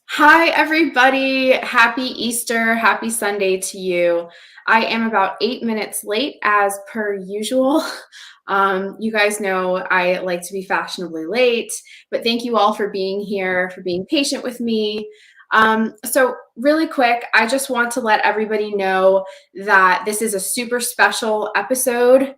Hi, everybody. Happy Easter. Happy Sunday to you. I am about 8 minutes late as per usual. You guys know I like to be fashionably late, but thank you all for being here, for being patient with me. So really quick, I just want to let everybody know that this is a super special episode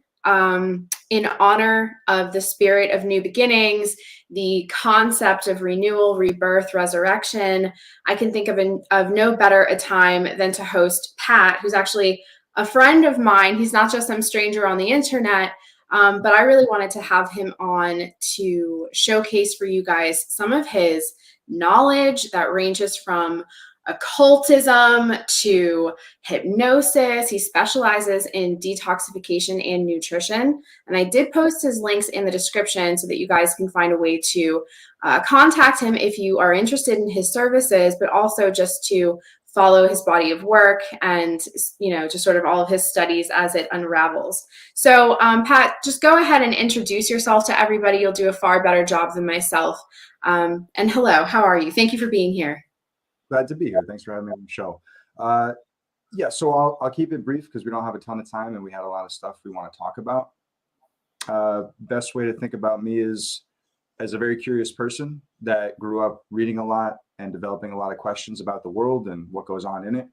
in honor of the spirit of new beginnings, the concept of renewal, rebirth, resurrection. I can think of no better a time than to host Pat, who's actually a friend of mine. He's not just some stranger on the internet, but I really wanted to have him on to showcase for you guys some of his knowledge that ranges from occultism to hypnosis. He specializes in detoxification and nutrition. And I did post his links in the description so that you guys can find a way to contact him if you are interested in his services, but also just to follow his body of work and, just sort of all of his studies as it unravels. So Pat, just go ahead and introduce yourself to everybody. You'll do a far better job than myself. And hello, how are you? Thank you for being here. Glad to be here. Thanks for having me on the show. So I'll keep it brief because we don't have a ton of time and we had a lot of stuff we want to talk about. Best way to think about me is as a very curious person that grew up reading a lot and developing a lot of questions about the world and what goes on in it.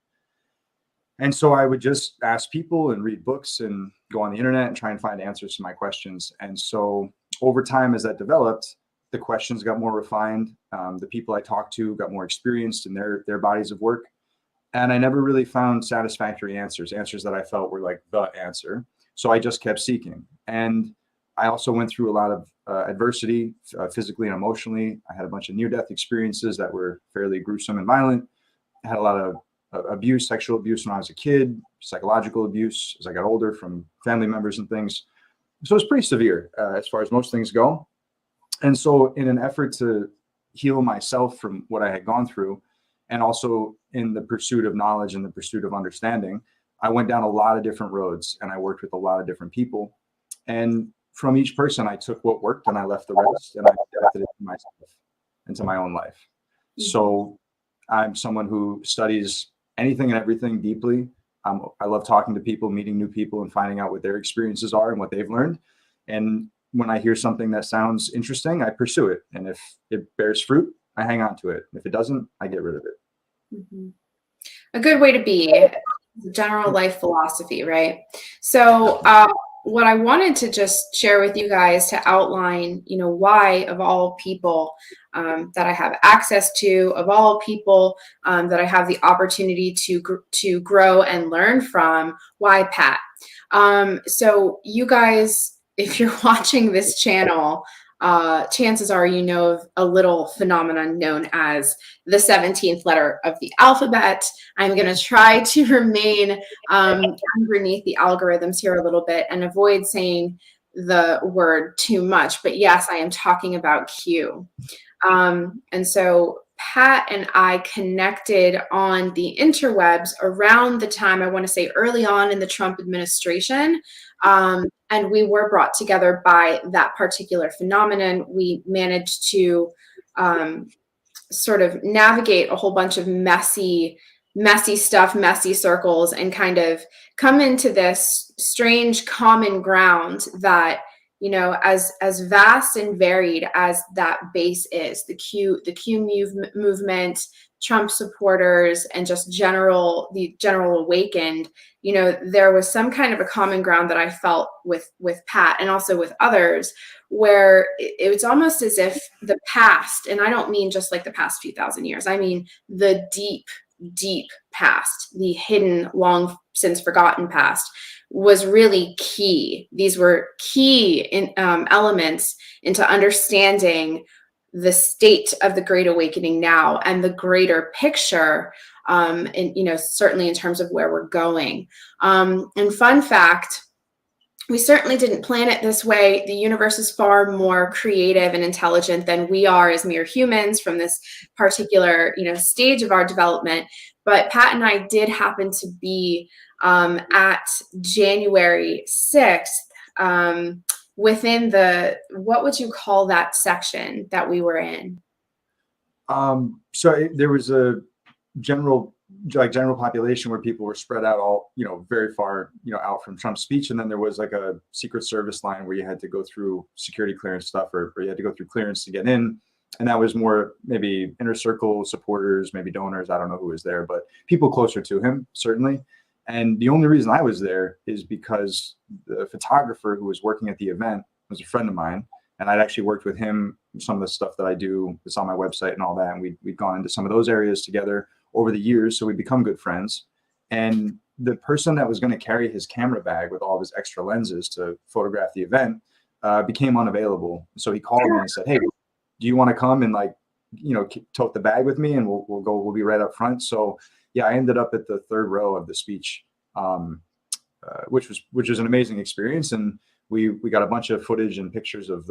And so I would just ask people and read books and go on the internet and try and find answers to my questions. And so over time, as that developed, the questions got more refined. The people I talked to got more experienced in their bodies of work. And I never really found satisfactory answers that I felt were like the answer. So I just kept seeking. And I also went through a lot of adversity, physically and emotionally. I had a bunch of near-death experiences that were fairly gruesome and violent. I had a lot of abuse, sexual abuse when I was a kid, psychological abuse as I got older from family members and things. So it's pretty severe as far as most things go. And so in an effort to heal myself from what I had gone through, and also in the pursuit of knowledge and the pursuit of understanding, I went down a lot of different roads and I worked with a lot of different people. And from each person, I took what worked and I left the rest and I adapted it to myself, into my own life. So I'm someone who studies anything and everything deeply. I love talking to people, meeting new people and finding out what their experiences are and what they've learned. And when I hear something that sounds interesting, I pursue it. And if it bears fruit, I hang on to it. If it doesn't, I get rid of it. Mm-hmm. A good way to be, general life philosophy, right? So what I wanted to just share with you guys to outline, why of all people that I have access to, of all people that I have the opportunity to grow and learn from, why Pat? So you guys, if you're watching this channel, chances are you know of a little phenomenon known as the 17th letter of the alphabet. I'm going to try to remain underneath the algorithms here a little bit and avoid saying the word too much. But yes, I am talking about Q. And so Pat and I connected on the interwebs around the time, I want to say early on in the Trump administration. And we were brought together by that particular phenomenon. We managed to sort of navigate a whole bunch of messy stuff, messy circles, and kind of come into this strange common ground that, as vast and varied as that base is, the Q movement, Trump supporters, and just the general awakened, there was some kind of a common ground that I felt with Pat and also with others, where it was almost as if the past, and I don't mean just like the past few thousand years, I mean the deep past, the hidden, long since forgotten past, was really key. These were key elements into understanding the state of the Great Awakening now and the greater picture, and certainly in terms of where we're going. And fun fact, we certainly didn't plan it this way. The universe is far more creative and intelligent than we are as mere humans from this particular, stage of our development. But Pat and I did happen to be at January 6th within what would you call that section that we were in? There was a general population where people were spread out all, very far, out from Trump's speech. And then there was like a Secret Service line where you had to go through security clearance stuff, or you had to go through clearance to get in. And that was more maybe inner circle supporters, maybe donors. I don't know who was there, but people closer to him, certainly. And the only reason I was there is because the photographer who was working at the event was a friend of mine. And I'd actually worked with him, some of the stuff that I do, it's on my website and all that. And we'd gone into some of those areas together over the years. So we become good friends. And the person that was going to carry his camera bag with all of his extra lenses to photograph the event became unavailable. So he called me and said, "Hey, do you want to come and tote the bag with me? And we'll be right up front." So yeah, I ended up at the third row of the speech, which was an amazing experience. And we got a bunch of footage and pictures of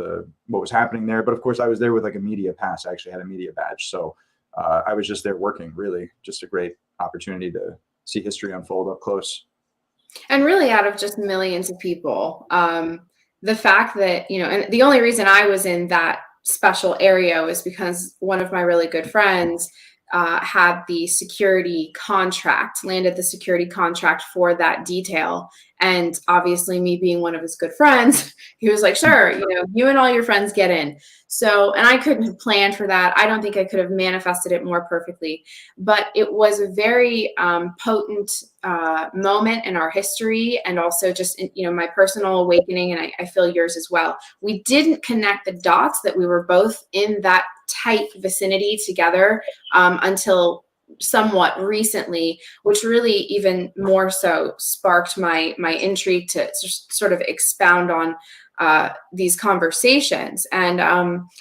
what was happening there. But of course I was there with like a media pass. I actually had a media badge. So I was just there working, really just a great opportunity to see history unfold up close. And really out of just millions of people, the fact that, and the only reason I was in that special area was because one of my really good friends had the security contract, landed the security contract for that detail. And obviously me being one of his good friends, he was like, "Sure, you and all your friends get in." So, and I couldn't have planned for that. I don't think I could have manifested it more perfectly, but it was a very potent moment in our history, and also just, my personal awakening, and I feel yours as well. We didn't connect the dots that we were both in that tight vicinity together until somewhat recently, which really even more so sparked my intrigue to sort of expound on these conversations. And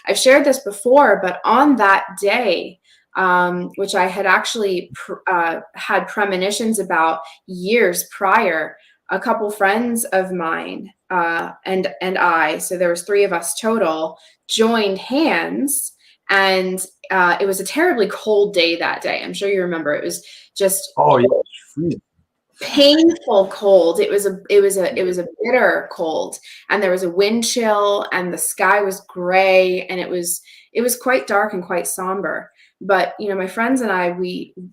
I've shared this before, but on that day, which I had actually had premonitions about years prior, a couple friends of mine and I, so there was 3 of us total, joined hands. And it was a terribly cold day that day. I'm sure you remember. It was just painful cold. It was a bitter cold, and there was a wind chill, and the sky was gray, and it was quite dark and quite somber. But my friends and I,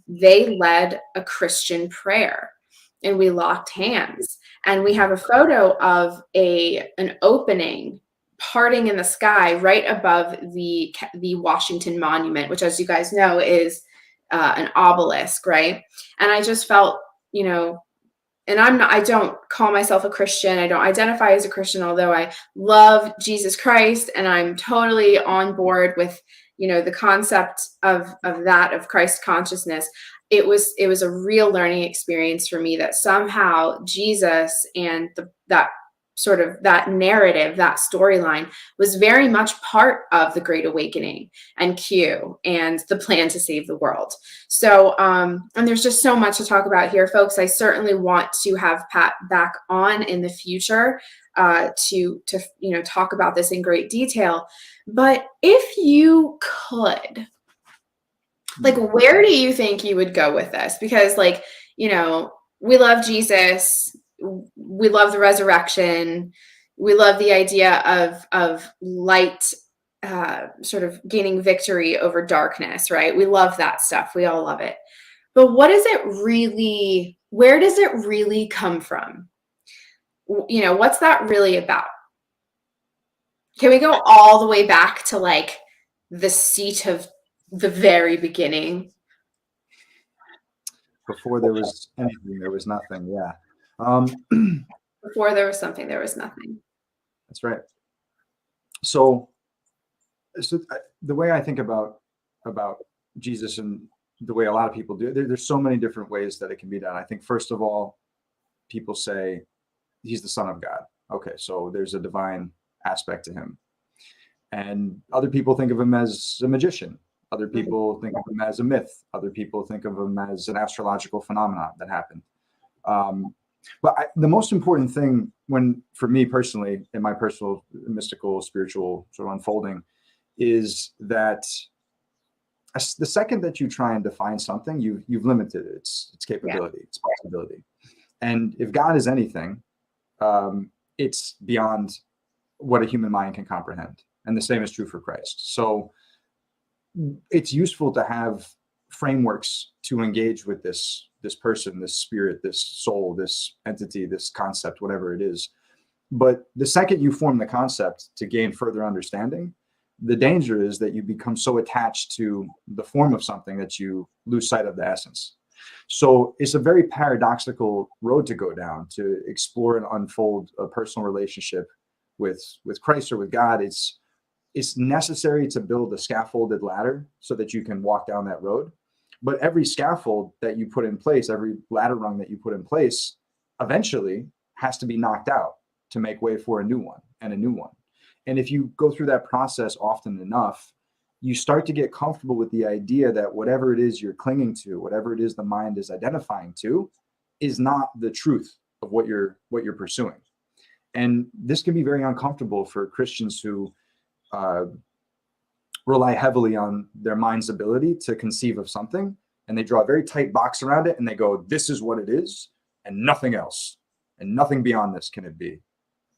they led a Christian prayer, and we locked hands, and we have a photo of an opening parting in the sky right above the Washington Monument, which, as you guys know, is an obelisk, right? And I just felt, and I don't call myself a Christian. I don't identify as a Christian, although I love Jesus Christ, and I'm totally on board with, the concept of Christ consciousness. It was a real learning experience for me that somehow Jesus and that sort of that narrative, that storyline was very much part of the Great Awakening and Q and the plan to save the world. So, and there's just so much to talk about here, folks. I certainly want to have Pat back on in the future to talk about this in great detail. But if you could, where do you think you would go with this? Because we love Jesus. We love the resurrection. We love the idea of light sort of gaining victory over darkness, right? We love that stuff. We all love it. But where does it really come from? What's that really about? Can we go all the way back to the seat of the very beginning? Before there was anything, there was nothing. Yeah. Before there was something, there was nothing. That's right. So the way I think about Jesus, and the way a lot of people do, there's so many different ways that it can be done. I think, first of all, people say he's the Son of God. Okay, so there's a divine aspect to him. And other people think of him as a magician. Other people think of him as a myth. Other people think of him as an astrological phenomenon that happened. But the most important thing, for me personally, in my personal mystical, spiritual sort of unfolding, is that the second that you try and define something, you've limited its capability, its possibility. And if God is anything, it's beyond what a human mind can comprehend. And the same is true for Christ. So it's useful to have frameworks to engage with this person, this spirit, this soul, this entity, this concept, whatever it is. But the second you form the concept to gain further understanding, the danger is that you become so attached to the form of something that you lose sight of the essence. So it's a very paradoxical road to go down, to explore and unfold a personal relationship with Christ or with God. It's necessary to build a scaffolded ladder so that you can walk down that road. But every scaffold that you put in place, every ladder rung that you put in place, eventually has to be knocked out to make way for a new one and a new one. And if you go through that process often enough, you start to get comfortable with the idea that whatever it is you're clinging to, whatever it is the mind is identifying to, is not the truth of what you're pursuing. And this can be very uncomfortable for Christians who rely heavily on their mind's ability to conceive of something, and they draw a very tight box around it, and they go, this is what it is, and nothing else, and nothing beyond this can it be.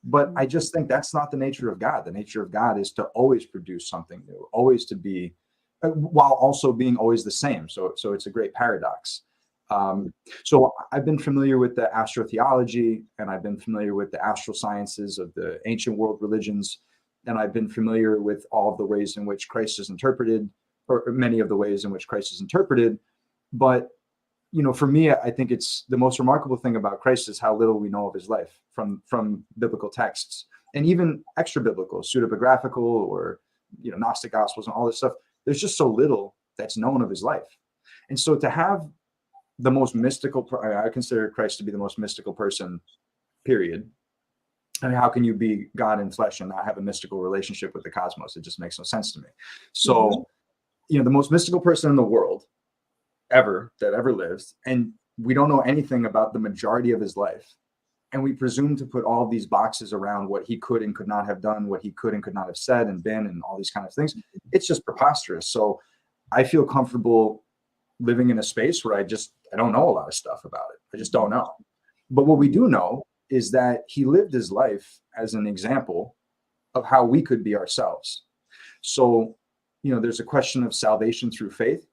But I just think that's not the nature of God. The nature of God is to always produce something new, always to be, while also being always the same. So it's a great paradox. So I've been familiar with the astrotheology, and I've been familiar with the astral sciences of the ancient world religions, and I've been familiar with all of the ways in which Christ is interpreted, or many of the ways in which Christ is interpreted. But for me, I think it's the most remarkable thing about Christ is how little we know of his life from biblical texts, and even extra biblical, pseudepigraphical, or Gnostic Gospels and all this stuff. There's just so little that's known of his life. And so to have the most mystical, I consider Christ to be the most mystical person, period. I mean, how can you be God in flesh and not have a mystical relationship with the cosmos? It just makes no sense to me. So, the most mystical person in the world that ever lived, and we don't know anything about the majority of his life, and we presume to put all of these boxes around what he could and could not have done, what he could and could not have said and been, and all these kind of things. It's just preposterous. So I feel comfortable living in a space where I don't know a lot of stuff about it. I just don't know. But what we do know is that he lived his life as an example of how we could be ourselves. So, there's a question of salvation through faith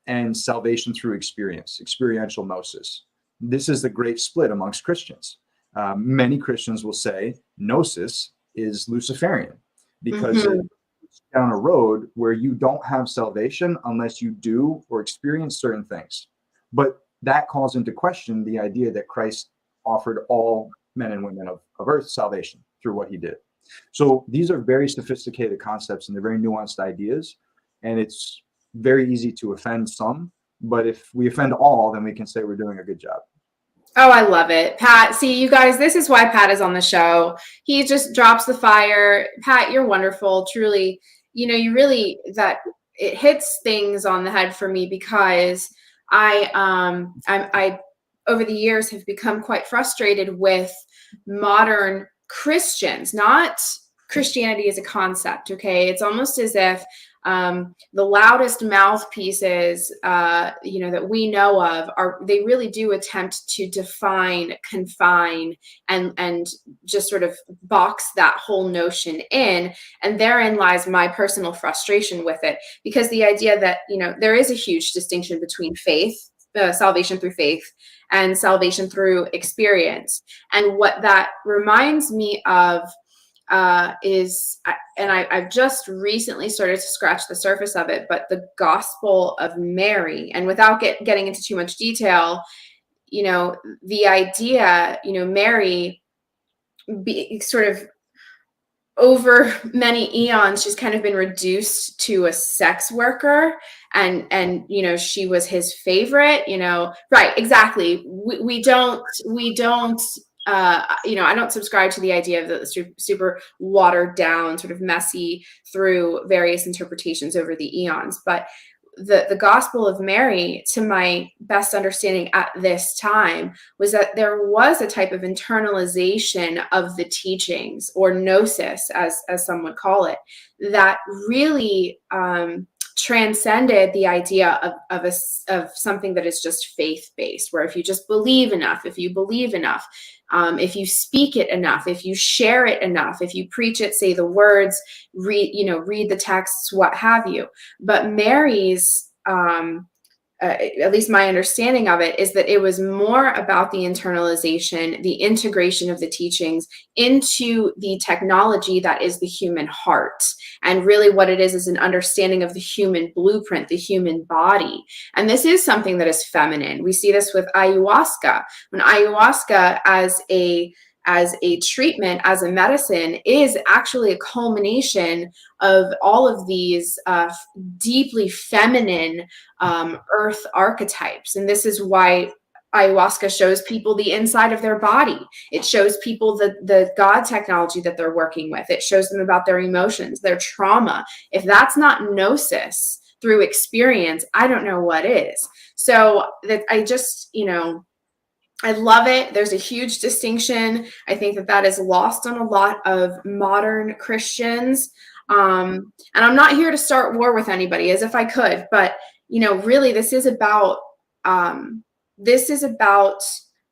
and salvation through experience, experiential gnosis. This is the great split amongst Christians. Many Christians will say gnosis is Luciferian because it's down a road where you don't have salvation unless you do or experience certain things. But that calls into question the idea that Christ offered all men and women of earth salvation through what he did. So these are very sophisticated concepts, and they're very nuanced ideas, and it's very easy to offend some, but if we offend all, then we can say we're doing a good job. Oh, I love it. Pat, see, you guys, this is why Pat is on the show. He just drops the fire. Pat, you're wonderful. Truly, you really, that it hits things on the head for me, because I over the years have become quite frustrated with modern Christians, not Christianity as a concept. Okay. It's almost as if the loudest mouthpieces, that we know of, they really do attempt to define, confine, and just sort of box that whole notion in. And therein lies my personal frustration with it, because the idea that, there is a huge distinction between faith, salvation through faith, and salvation through experience. And what that reminds me of I've just recently started to scratch the surface of it, but the Gospel of Mary, and without getting into too much detail, the idea, Mary sort of over many eons, she's kind of been reduced to a sex worker, and she was his favorite, right. Exactly. We don't, I don't subscribe to the idea of the super watered down, sort of messy through various interpretations over the eons. But the Gospel of Mary, to my best understanding at this time, was that there was a type of internalization of the teachings, or gnosis, as some would call it, that really transcended the idea of something that is just faith-based, where if you just believe enough, if you believe enough, if you speak it enough, if you share it enough, if you preach it, say the words, read the texts, what have you. But Mary's, at least my understanding of it, is that it was more about the internalization, the integration of the teachings into the technology that is the human heart. And really what it is an understanding of the human blueprint, the human body. And this is something that is feminine. We see this with ayahuasca. When ayahuasca as a treatment, as a medicine, is actually a culmination of all of these deeply feminine earth archetypes. And this is why ayahuasca shows people the inside of their body. It shows people the God technology that they're working with. It shows them about their emotions, their trauma. If that's not gnosis through experience, I don't know what is. So that I just, I love it. There's a huge distinction. I think that is lost on a lot of modern Christians. And I'm not here to start war with anybody, as if I could, but really this is about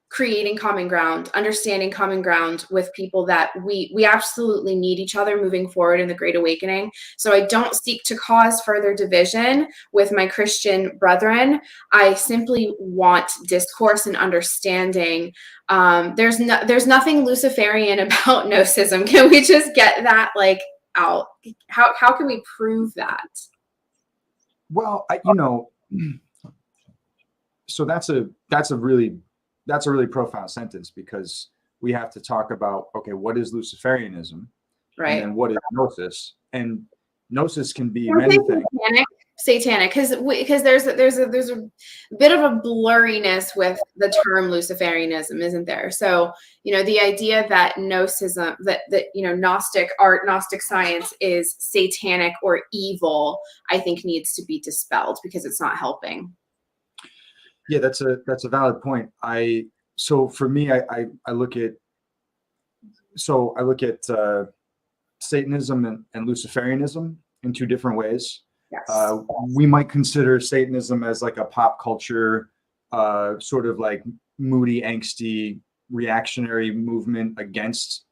creating common ground, understanding common ground with people that we absolutely need each other moving forward in the Great Awakening. So I don't seek to cause further division with my Christian brethren. I simply want discourse and understanding. There's nothing Luciferian about gnosis. Can we just get that out? How can we prove that? Well, so that's a really profound sentence, because we have to talk about, okay, what is Luciferianism, right? And what is gnosis? And gnosis can be many things. Satanic, because there's a bit of a blurriness with the term Luciferianism, isn't there? So the idea that gnosis, that Gnostic art, Gnostic science is satanic or evil, I think needs to be dispelled, because it's not helping. Yeah, that's a valid point. So for me, I look at Satanism and Luciferianism in two different ways. Yes. We might consider Satanism as like a pop culture, sort of like moody, angsty, reactionary movement against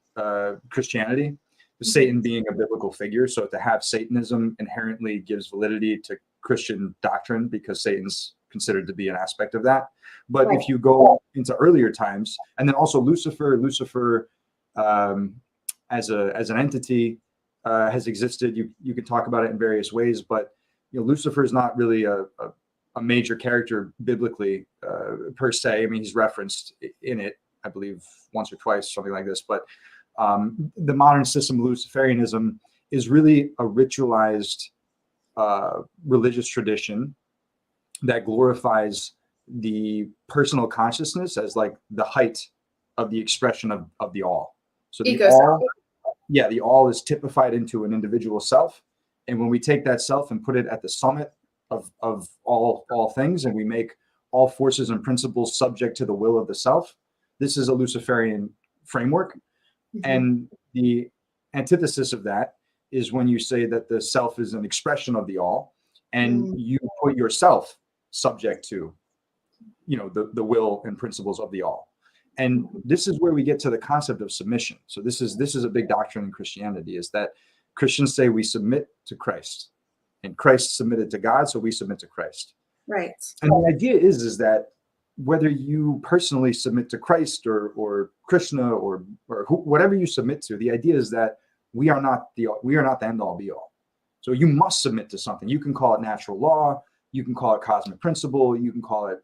Christianity. Mm-hmm. Satan being a biblical figure, so to have Satanism inherently gives validity to Christian doctrine, because Satan's considered to be an aspect of that. But right. If you go into earlier times, and then also Lucifer as an entity has existed. You can talk about it in various ways, but Lucifer is not really a major character biblically per se. I mean, he's referenced in it, I believe, once or twice, something like this. But the modern system of Luciferianism is really a ritualized religious tradition that glorifies the personal consciousness as like the height of the expression of the all. So the all is typified into an individual self. And when we take that self and put it at the summit of all things, and we make all forces and principles subject to the will of the self, this is a Luciferian framework. Mm-hmm. And the antithesis of that is when you say that the self is an expression of the all, and you put yourself subject to, the will and principles of the all. And this is where we get to the concept of submission. So this is a big doctrine in Christianity, is that Christians say we submit to Christ, and Christ submitted to God, so we submit to Christ. Right. And the idea is that whether you personally submit to Christ or Krishna or whatever you submit to, the idea is that we are not the end all be all. So you must submit to something. You can call it natural law, you can call it cosmic principle, you can call it,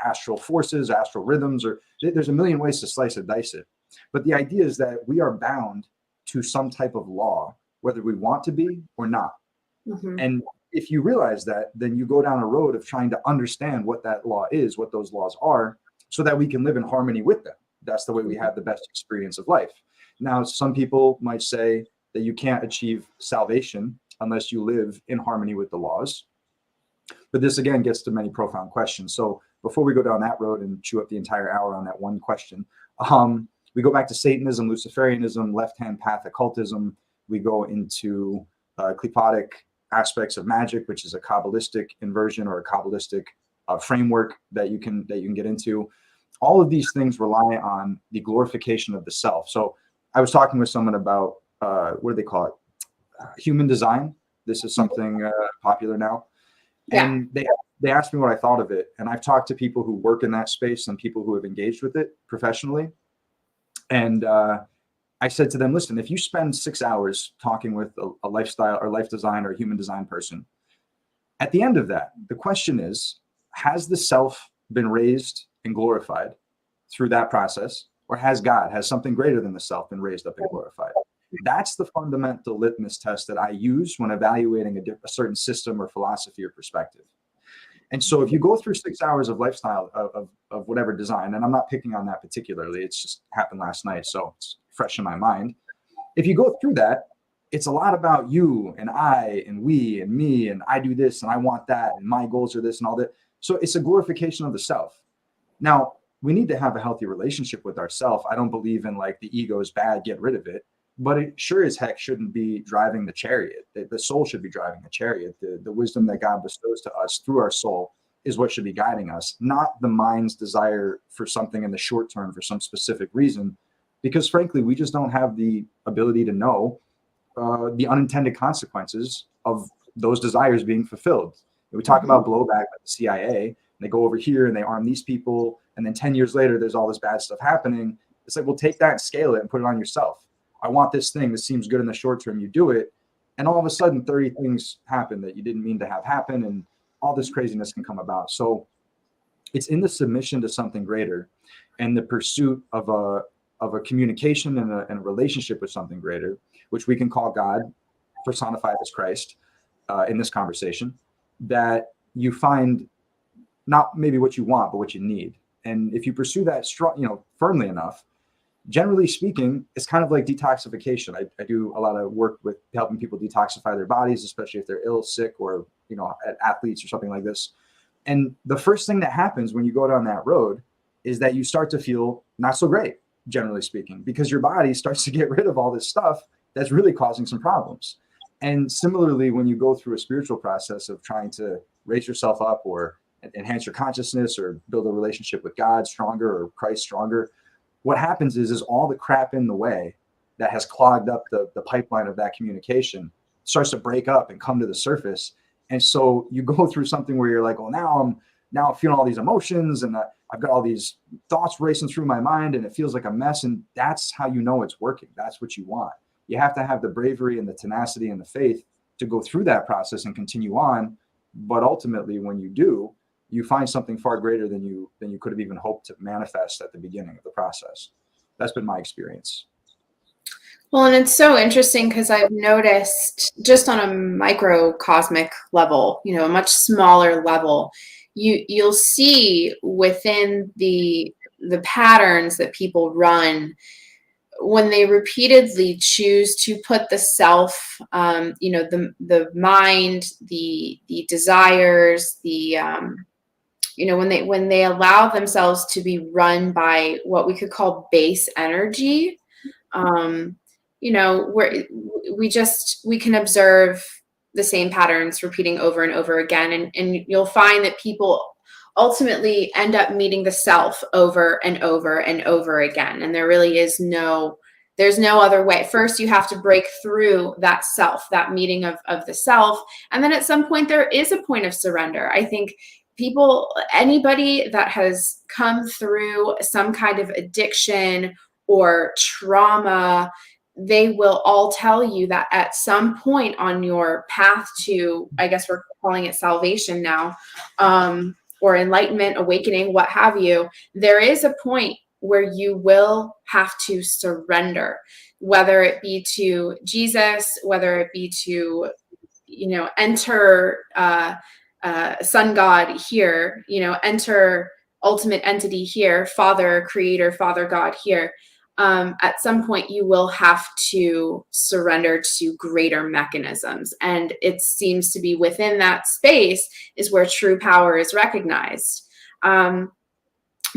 astral forces, astral rhythms, or there's a million ways to slice and dice it. But the idea is that we are bound to some type of law, whether we want to be or not. Mm-hmm. And if you realize that, then you go down a road of trying to understand what that law is, what those laws are, so that we can live in harmony with them. That's the way we have the best experience of life. Now, some people might say that you can't achieve salvation unless you live in harmony with the laws. But this, again, gets to many profound questions. So before we go down that road and chew up the entire hour on that one question, we go back to Satanism, Luciferianism, left-hand path occultism. We go into Qliphothic aspects of magic, which is a Kabbalistic inversion or a Kabbalistic framework that you can get into. All of these things rely on the glorification of the self. So I was talking with someone about what do they call it? Human design. This is something popular now. And they asked me what I thought of it. And I've talked to people who work in that space and people who have engaged with it professionally. And I said to them, listen, if you spend 6 hours talking with a lifestyle or life design or human design person, at the end of that, the question is, has the self been raised and glorified through that process? Or has God, has something greater than the self been raised up and glorified? That's the fundamental litmus test that I use when evaluating a certain system or philosophy or perspective. And so if you go through 6 hours of lifestyle of whatever design, and I'm not picking on that particularly, it's just happened last night, so it's fresh in my mind. If you go through that, it's a lot about you and I and we and me and I do this and I want that and my goals are this and all that. So it's a glorification of the self. Now, we need to have a healthy relationship with ourself. I don't believe in like the ego is bad, get rid of it. But it sure as heck shouldn't be driving the chariot. The soul should be driving the chariot. The wisdom that God bestows to us through our soul is what should be guiding us, not the mind's desire for something in the short term for some specific reason. Because frankly, we just don't have the ability to know the unintended consequences of those desires being fulfilled. We talk about blowback at the CIA, and they go over here and they arm these people, and then 10 years later, there's all this bad stuff happening. It's like, well, take that and scale it and put it on yourself. I want this thing that seems good in the short term. You do it, and all of a sudden 30 things happen that you didn't mean to have happen, and all this craziness can come about. So it's in the submission to something greater and the pursuit of a communication and a relationship with something greater, which we can call God, personified as Christ in this conversation, that you find not maybe what you want, but what you need. And if you pursue that firmly enough, generally speaking, it's kind of like detoxification. I do a lot of work with helping people detoxify their bodies, especially if they're ill, sick, or athletes or something like this. And the first thing that happens when you go down that road is that you start to feel not so great, generally speaking, because your body starts to get rid of all this stuff that's really causing some problems. And similarly, when you go through a spiritual process of trying to raise yourself up or enhance your consciousness or build a relationship with God stronger or Christ stronger, what happens is all the crap in the way that has clogged up the pipeline of that communication starts to break up and come to the surface. And so you go through something where you're like, well, now I'm feeling all these emotions and I've got all these thoughts racing through my mind and it feels like a mess. And that's how you know it's working. That's what you want. You have to have the bravery and the tenacity and the faith to go through that process and continue on. But ultimately, when you do, you find something far greater than you could have even hoped to manifest at the beginning of the process. That's been my experience. Well, and it's so interesting because I've noticed just on a microcosmic level, a much smaller level, you'll see within the patterns that people run when they repeatedly choose to put the self, the mind, the desires, when they allow themselves to be run by what we could call base energy, where we can observe the same patterns repeating over and over again. And you'll find that people ultimately end up meeting the self over and over and over again. And there really is there's no other way. First, you have to break through that self, that meeting of the self. And then at some point, there is a point of surrender. I think anybody that has come through some kind of addiction or trauma, they will all tell you that at some point on your path to, I guess we're calling it salvation now, or enlightenment, awakening, what have you, there is a point where you will have to surrender, whether it be to Jesus, whether it be to, enter sun God here, enter ultimate entity here, Father, Creator, Father God here. At some point you will have to surrender to greater mechanisms. And it seems to be within that space is where true power is recognized.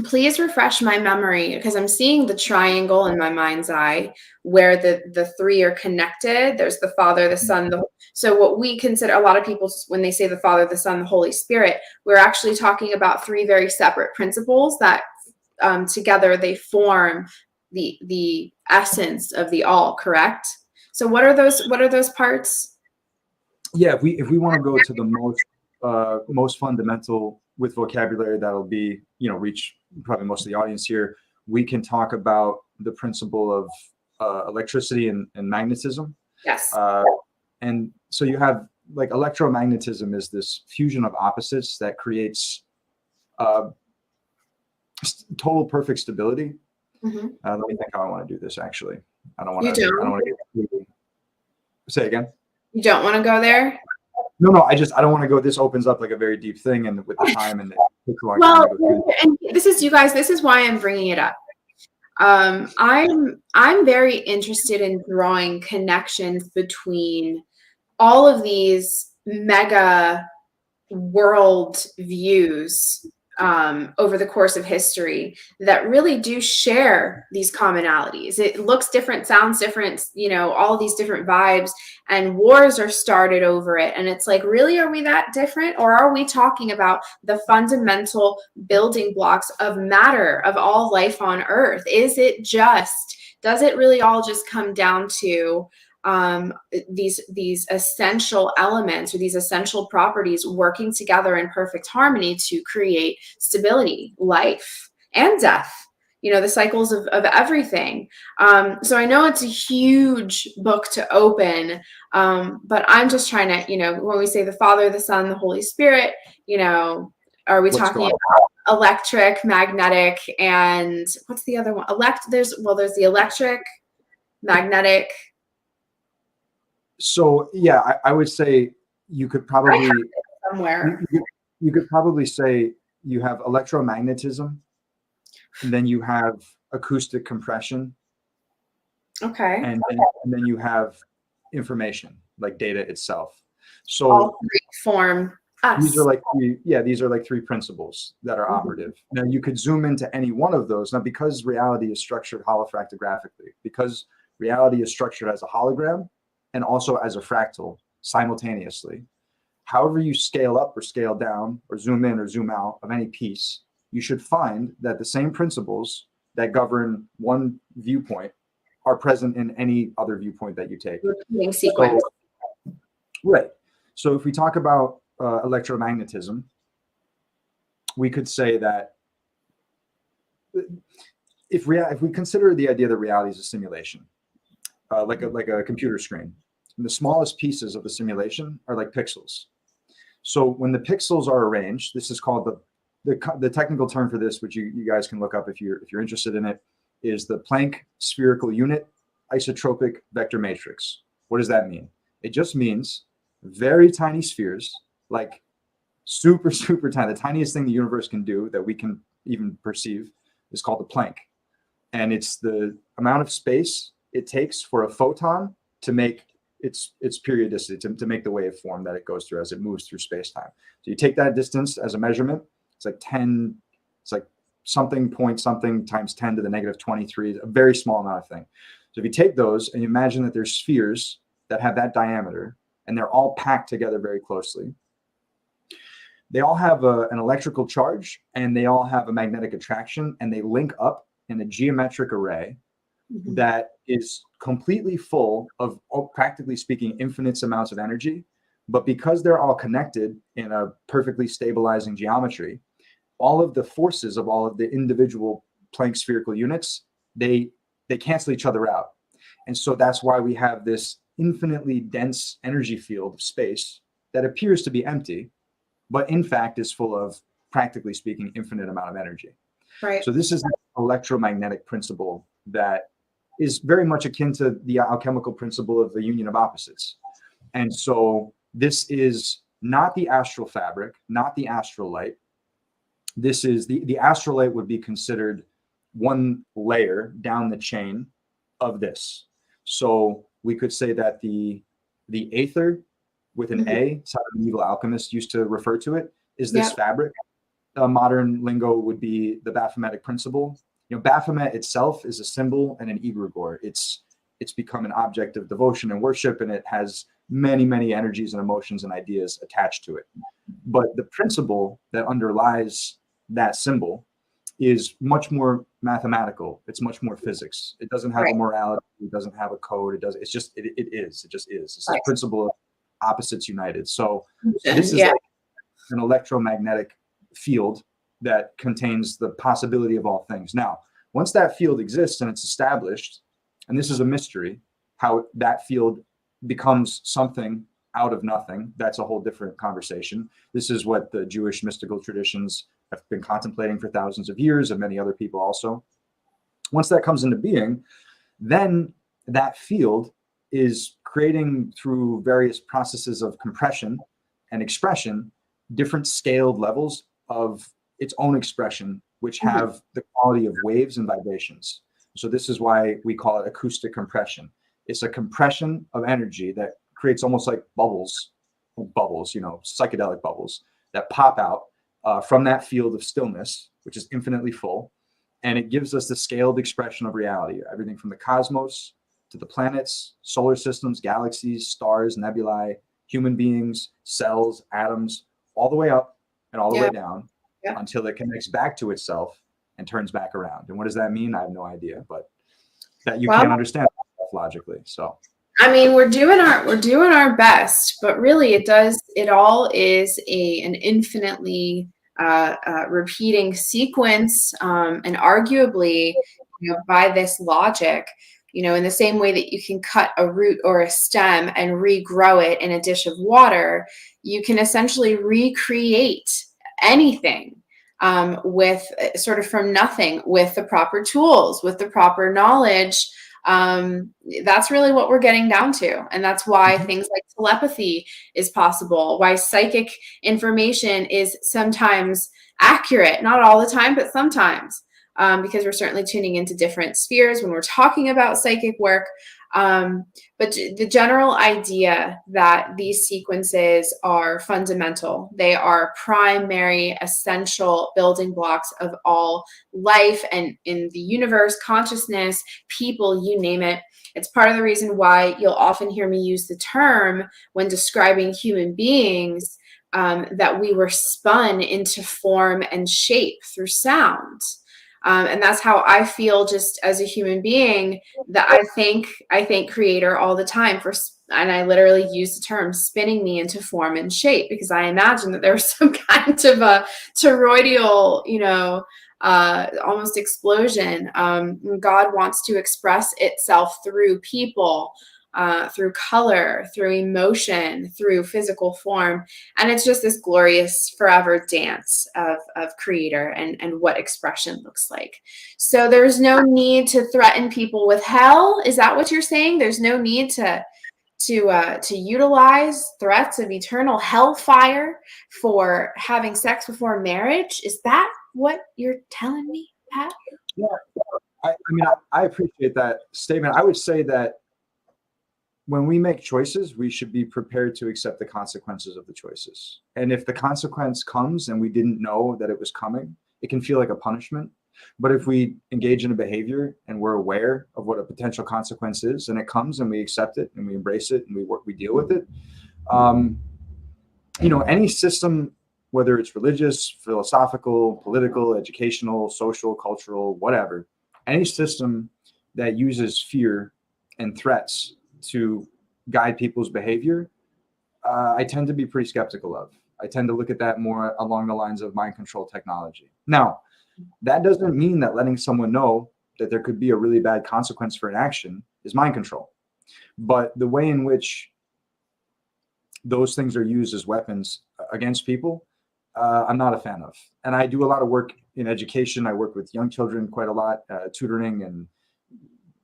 please refresh my memory, because I'm seeing the triangle in my mind's eye where the three are connected. There's the Father, the Son, so what we consider, a lot of people, when they say the Father, the Son, the Holy Spirit, we're actually talking about three very separate principles that together they form the essence of the all, correct? So what are those parts? Yeah, if we want to go to the most fundamental with vocabulary, that'll be, reach probably most of the audience here. We can talk about the principle of electricity and magnetism. Yes. And so you have, like, electromagnetism is this fusion of opposites that creates total perfect stability. Mm-hmm. Let me think how I want to do this. Actually, I don't want You to. don't? I don't want to. Say again. You don't want to go there? No. I don't want to go. This opens up like a very deep thing, and with the time, and it takes a long time Well, to go through. and this is, you guys, this is why I'm bringing it up. I'm very interested in drawing connections between all of these mega world views over the course of history that really do share these commonalities. It looks different, sounds different, all these different vibes, and wars are started over it. And it's like, really, are we that different? Or are we talking about the fundamental building blocks of matter, of all life on Earth? Does it really all just come down to these essential elements, or these essential properties working together in perfect harmony to create stability, life, and death, the cycles of everything. So I know it's a huge book to open, but I'm just trying to, when we say the Father, the Son, the Holy Spirit, are we talking about electric, magnetic, and what's the other one? There's the electric, magnetic. So yeah, I would say you could probably somewhere. You could probably say you have electromagnetism, and then you have acoustic compression. Okay. And then you have information, like data itself. So all three form us. These are like three principles that are operative. Now you could zoom into any one of those. Now, because reality is structured holofractographically, because reality is structured as a hologram and also as a fractal simultaneously, however you scale up or scale down or zoom in or zoom out of any piece, you should find that the same principles that govern one viewpoint are present in any other viewpoint that you take. Repeating sequence. Right. So if we talk about electromagnetism, we could say that if we consider the idea that reality is a simulation, like a computer screen, and the smallest pieces of the simulation are like pixels. So when the pixels are arranged, this is called the technical term for this, which you guys can look up if you're interested in it, is the Planck spherical unit isotropic vector matrix. What does that mean? It just means very tiny spheres, like super, super tiny. The tiniest thing the universe can do that we can even perceive is called the Planck. And it's the amount of space it takes for a photon to make its periodicity, to make the waveform that it goes through as it moves through space-time. So you take that distance as a measurement, it's like something point something times 10 to the negative 23, a very small amount of thing. So if you take those and you imagine that there's spheres that have that diameter and they're all packed together very closely, they all have an electrical charge and they all have a magnetic attraction, and they link up in a geometric array that is completely full of, practically speaking, infinite amounts of energy. But because they're all connected in a perfectly stabilizing geometry, all of the forces of all of the individual Planck spherical units, they cancel each other out. And so that's why we have this infinitely dense energy field of space that appears to be empty, but in fact is full of, practically speaking, infinite amount of energy. Right. So this is an electromagnetic principle that is very much akin to the alchemical principle of the union of opposites. And so this is not the astral fabric, not the astral light. This is the astral light would be considered one layer down the chain of this. So we could say that the aether with an A, so medieval alchemists used to refer to it, is this fabric. modern lingo would be the Baphometic principle. Baphomet itself is a symbol and an egregore. It's become an object of devotion and worship, and it has many, many energies and emotions and ideas attached to it. But the principle that underlies that symbol is much more mathematical. It's much more physics. It doesn't have a morality. It doesn't have a code. It just is. It's a principle of opposites united. So this is like an electromagnetic field that contains the possibility of all things. Now, once that field exists and it's established, and this is a mystery, how that field becomes something out of nothing, that's a whole different conversation. This is what the Jewish mystical traditions have been contemplating for thousands of years, and many other people also. Once that comes into being, then that field is creating, through various processes of compression and expression, different scaled levels of its own expression, which have the quality of waves and vibrations. So this is why we call it acoustic compression. It's a compression of energy that creates almost like bubbles, psychedelic bubbles that pop out from that field of stillness, which is infinitely full. And it gives us the scaled expression of reality, everything from the cosmos to the planets, solar systems, galaxies, stars, nebulae, human beings, cells, atoms, all the way up and all the way down until it connects back to itself and turns back around. And what does that mean? I have no idea, but that you can't understand logically. So I mean, we're doing our best, but really it all is an infinitely repeating sequence, and arguably, by this logic, in the same way that you can cut a root or a stem and regrow it in a dish of water, you can essentially recreate anything with sort of from nothing, with the proper tools, with the proper knowledge. That's really what we're getting down to. And that's why things like telepathy is possible, why psychic information is sometimes accurate, not all the time, but sometimes, because we're certainly tuning into different spheres when we're talking about psychic work. But the general idea that these sequences are fundamental, they are primary, essential building blocks of all life and in the universe, consciousness, people, you name it. It's part of the reason why you'll often hear me use the term when describing human beings, that we were spun into form and shape through sound. And that's how I feel just as a human being, that I thank Creator all the time and I literally use the term spinning me into form and shape, because I imagine that there was some kind of a toroidal, almost explosion. God wants to express itself through people, through color, through emotion, through physical form. And it's just this glorious forever dance of Creator and what expression looks like. So there's no need to threaten people with hell. Is that what you're saying? There's no need to utilize threats of eternal hellfire for having sex before marriage? Is that what you're telling me, Pat? Yeah, I appreciate that statement. I would say that when we make choices, we should be prepared to accept the consequences of the choices. And if the consequence comes and we didn't know that it was coming, it can feel like a punishment. But if we engage in a behavior and we're aware of what a potential consequence is, and it comes and we accept it and we embrace it and we deal with it, any system, whether it's religious, philosophical, political, educational, social, cultural, whatever, any system that uses fear and threats to guide people's behavior, I tend to be pretty skeptical of. I tend to look at that more along the lines of mind control technology. Now, that doesn't mean that letting someone know that there could be a really bad consequence for an action is mind control. But the way in which those things are used as weapons against people, I'm not a fan of. And I do a lot of work in education. I work with young children quite a lot, tutoring, and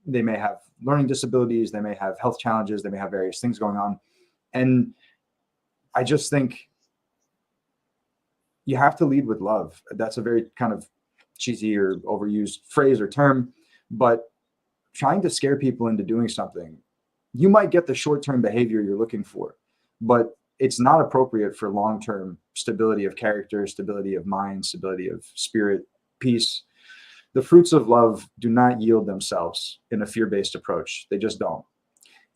they may have learning disabilities, they may have health challenges, they may have various things going on. And I just think you have to lead with love. That's a very kind of cheesy or overused phrase or term, but trying to scare people into doing something, you might get the short-term behavior you're looking for, but it's not appropriate for long-term stability of character, stability of mind, stability of spirit, peace. The fruits of love do not yield themselves in a fear-based approach. They just don't.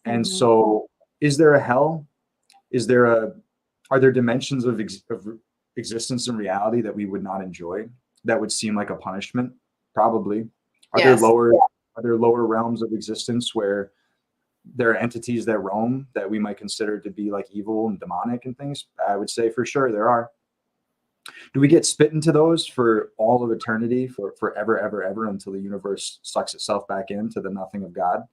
And so is there a hell? Are there dimensions of existence and reality that we would not enjoy, that would seem like a punishment? Probably. Are Yes. there lower realms of existence where there are entities that roam that we might consider to be like evil and demonic and things? I would say for sure there are. Do we get spit into those for all of eternity, for forever, ever, until the universe sucks itself back into the nothing of God?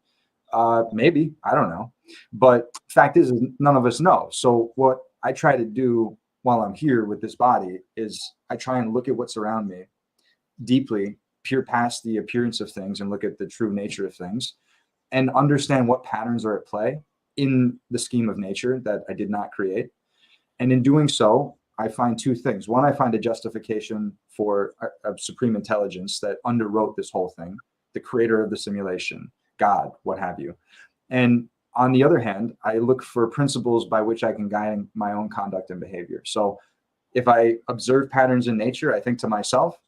Maybe, I don't know. But fact is none of us know. So what I try to do while I'm here with this body is I try and look at what's around me deeply, peer past the appearance of things and look at the true nature of things and understand what patterns are at play in the scheme of nature that I did not create. And in doing so, I find two things. One, I find a justification for a supreme intelligence that underwrote this whole thing, the creator of the simulation, God, what have you. And on the other hand, I look for principles by which I can guide my own conduct and behavior. So if I observe patterns in nature, I think to myself,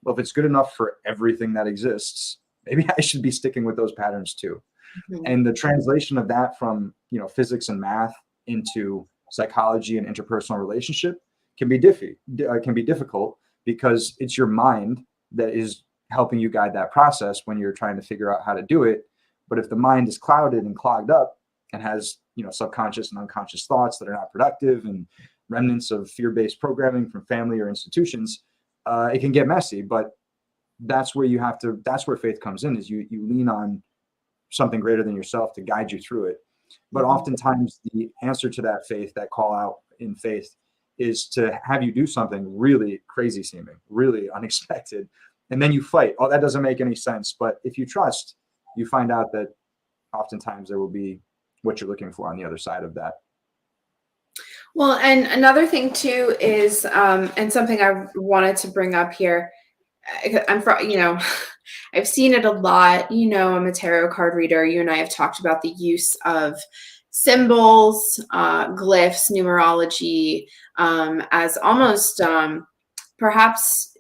well, if it's good enough for everything that exists, maybe I should be sticking with those patterns too. And the translation of that from, physics and math into psychology and interpersonal relationship can be difficult because it's your mind that is helping you guide that process when you're trying to figure out how to do it. But if the mind is clouded and clogged up and has, subconscious and unconscious thoughts that are not productive and remnants of fear-based programming from family or institutions, it can get messy. But that's where that's where faith comes in, is you lean on something greater than yourself to guide you through it. But oftentimes the answer to that faith, that call out in faith, is to have you do something really crazy seeming, really unexpected. And then you fight. Oh, that doesn't make any sense. But if you trust, you find out that oftentimes there will be what you're looking for on the other side of that. Well, and another thing too is, and something I wanted to bring up here, I'm from, I've seen it a lot. I'm a tarot card reader. You and I have talked about the use of symbols, glyphs, numerology, as almost perhaps,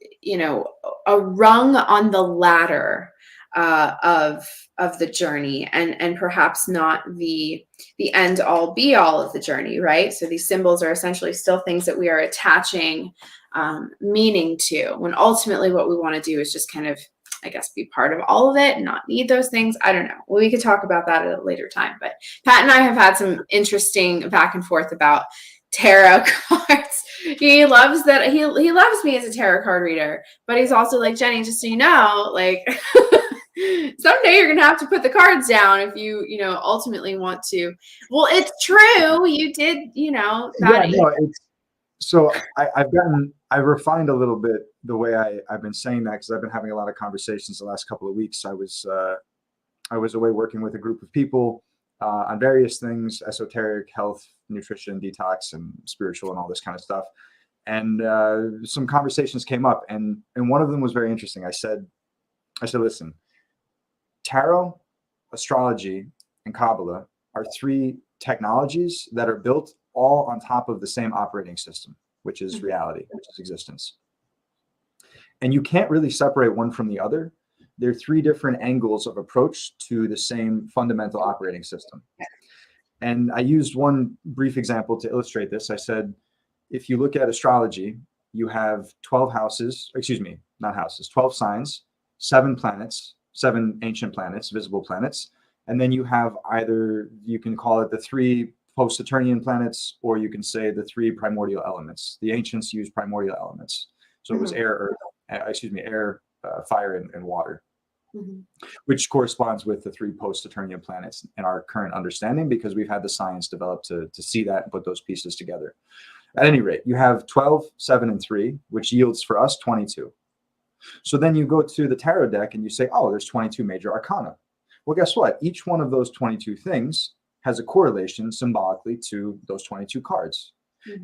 a rung on the ladder of the journey, and perhaps not the end all be all of the journey, right? So these symbols are essentially still things that we are attaching meaning to, when ultimately what we want to do is just kind of, I guess, be part of all of it and not need those things. I don't know. Well, we could talk about that at a later time. But Pat and I have had some interesting back and forth about tarot cards. He loves that. He loves me as a tarot card reader, but he's also like, Jenny, just so you know, like someday you're gonna have to put the cards down if you ultimately want to. Well, it's true. You did, that. Yeah, no, so I've refined a little bit the way I've been saying that, because I've been having a lot of conversations the last couple of weeks. I was away working with a group of people on various things: esoteric, health, nutrition, detox, and spiritual, and all this kind of stuff. And some conversations came up, and one of them was very interesting. I said, listen, tarot, astrology, and Kabbalah are three technologies that are built all on top of the same operating system, which is reality, which is existence. And you can't really separate one from the other. They're three different angles of approach to the same fundamental operating system. And I used one brief example to illustrate this. I said, if you look at astrology, you have 12 houses, 12 signs, 7 planets, 7 ancient planets, visible planets. And then you have you can call it the 3 post-Saturnian planets, or you can say the 3 primordial elements. The ancients used primordial elements. So it was air, fire, and water, which corresponds with the 3 post-Saturnian planets in our current understanding, because we've had the science developed to see that and put those pieces together. At any rate, you have 12, 7, and 3, which yields for us 22. So then you go to the tarot deck and you say, oh, there's 22 major arcana. Well, guess what? Each one of those 22 things has a correlation symbolically to those 22 cards.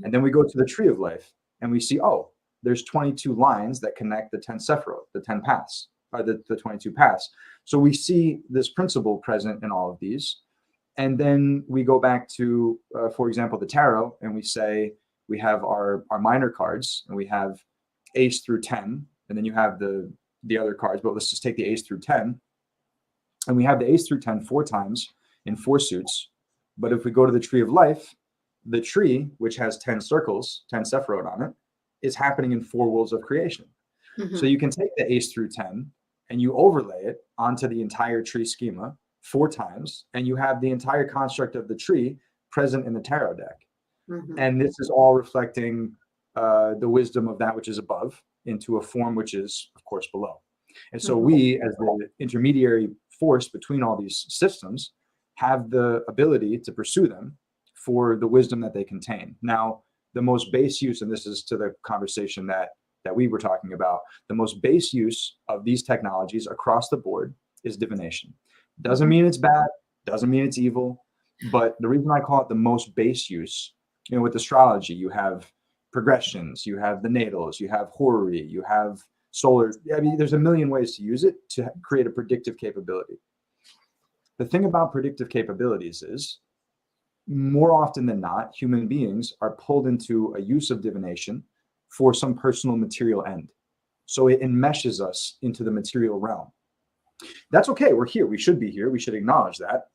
And then we go to the tree of life and we see, oh, there's 22 lines that connect the 10 Sephiroth, the 10 paths, or the 22 paths. So we see this principle present in all of these. And then we go back to, for example, the tarot, and we say we have our minor cards, and we have ace through 10, and then you have the other cards, but let's just take the ace through 10. And we have the ace through 10 4 times in 4 suits. But if we go to the tree of life, the tree, which has 10 circles, 10 Sephiroth on it, is happening in 4 worlds of creation. So you can take the ace through 10 and you overlay it onto the entire tree schema 4 times, and you have the entire construct of the tree present in the tarot deck. And this is all reflecting the wisdom of that which is above into a form which is, of course, below. And so we, as the intermediary force between all these systems, have the ability to pursue them for the wisdom that they contain. Now, the most base use, and this is to the conversation that we were talking about, the most base use of these technologies across the board is divination. Doesn't mean it's bad, doesn't mean it's evil, but the reason I call it the most base use, with astrology, you have progressions, you have the natals, you have horary, you have solar. I mean, there's a million ways to use it to create a predictive capability. The thing about predictive capabilities is, more often than not, human beings are pulled into a use of divination for some personal material end. So it enmeshes us into the material realm. That's okay. We're here. We should be here. We should acknowledge that.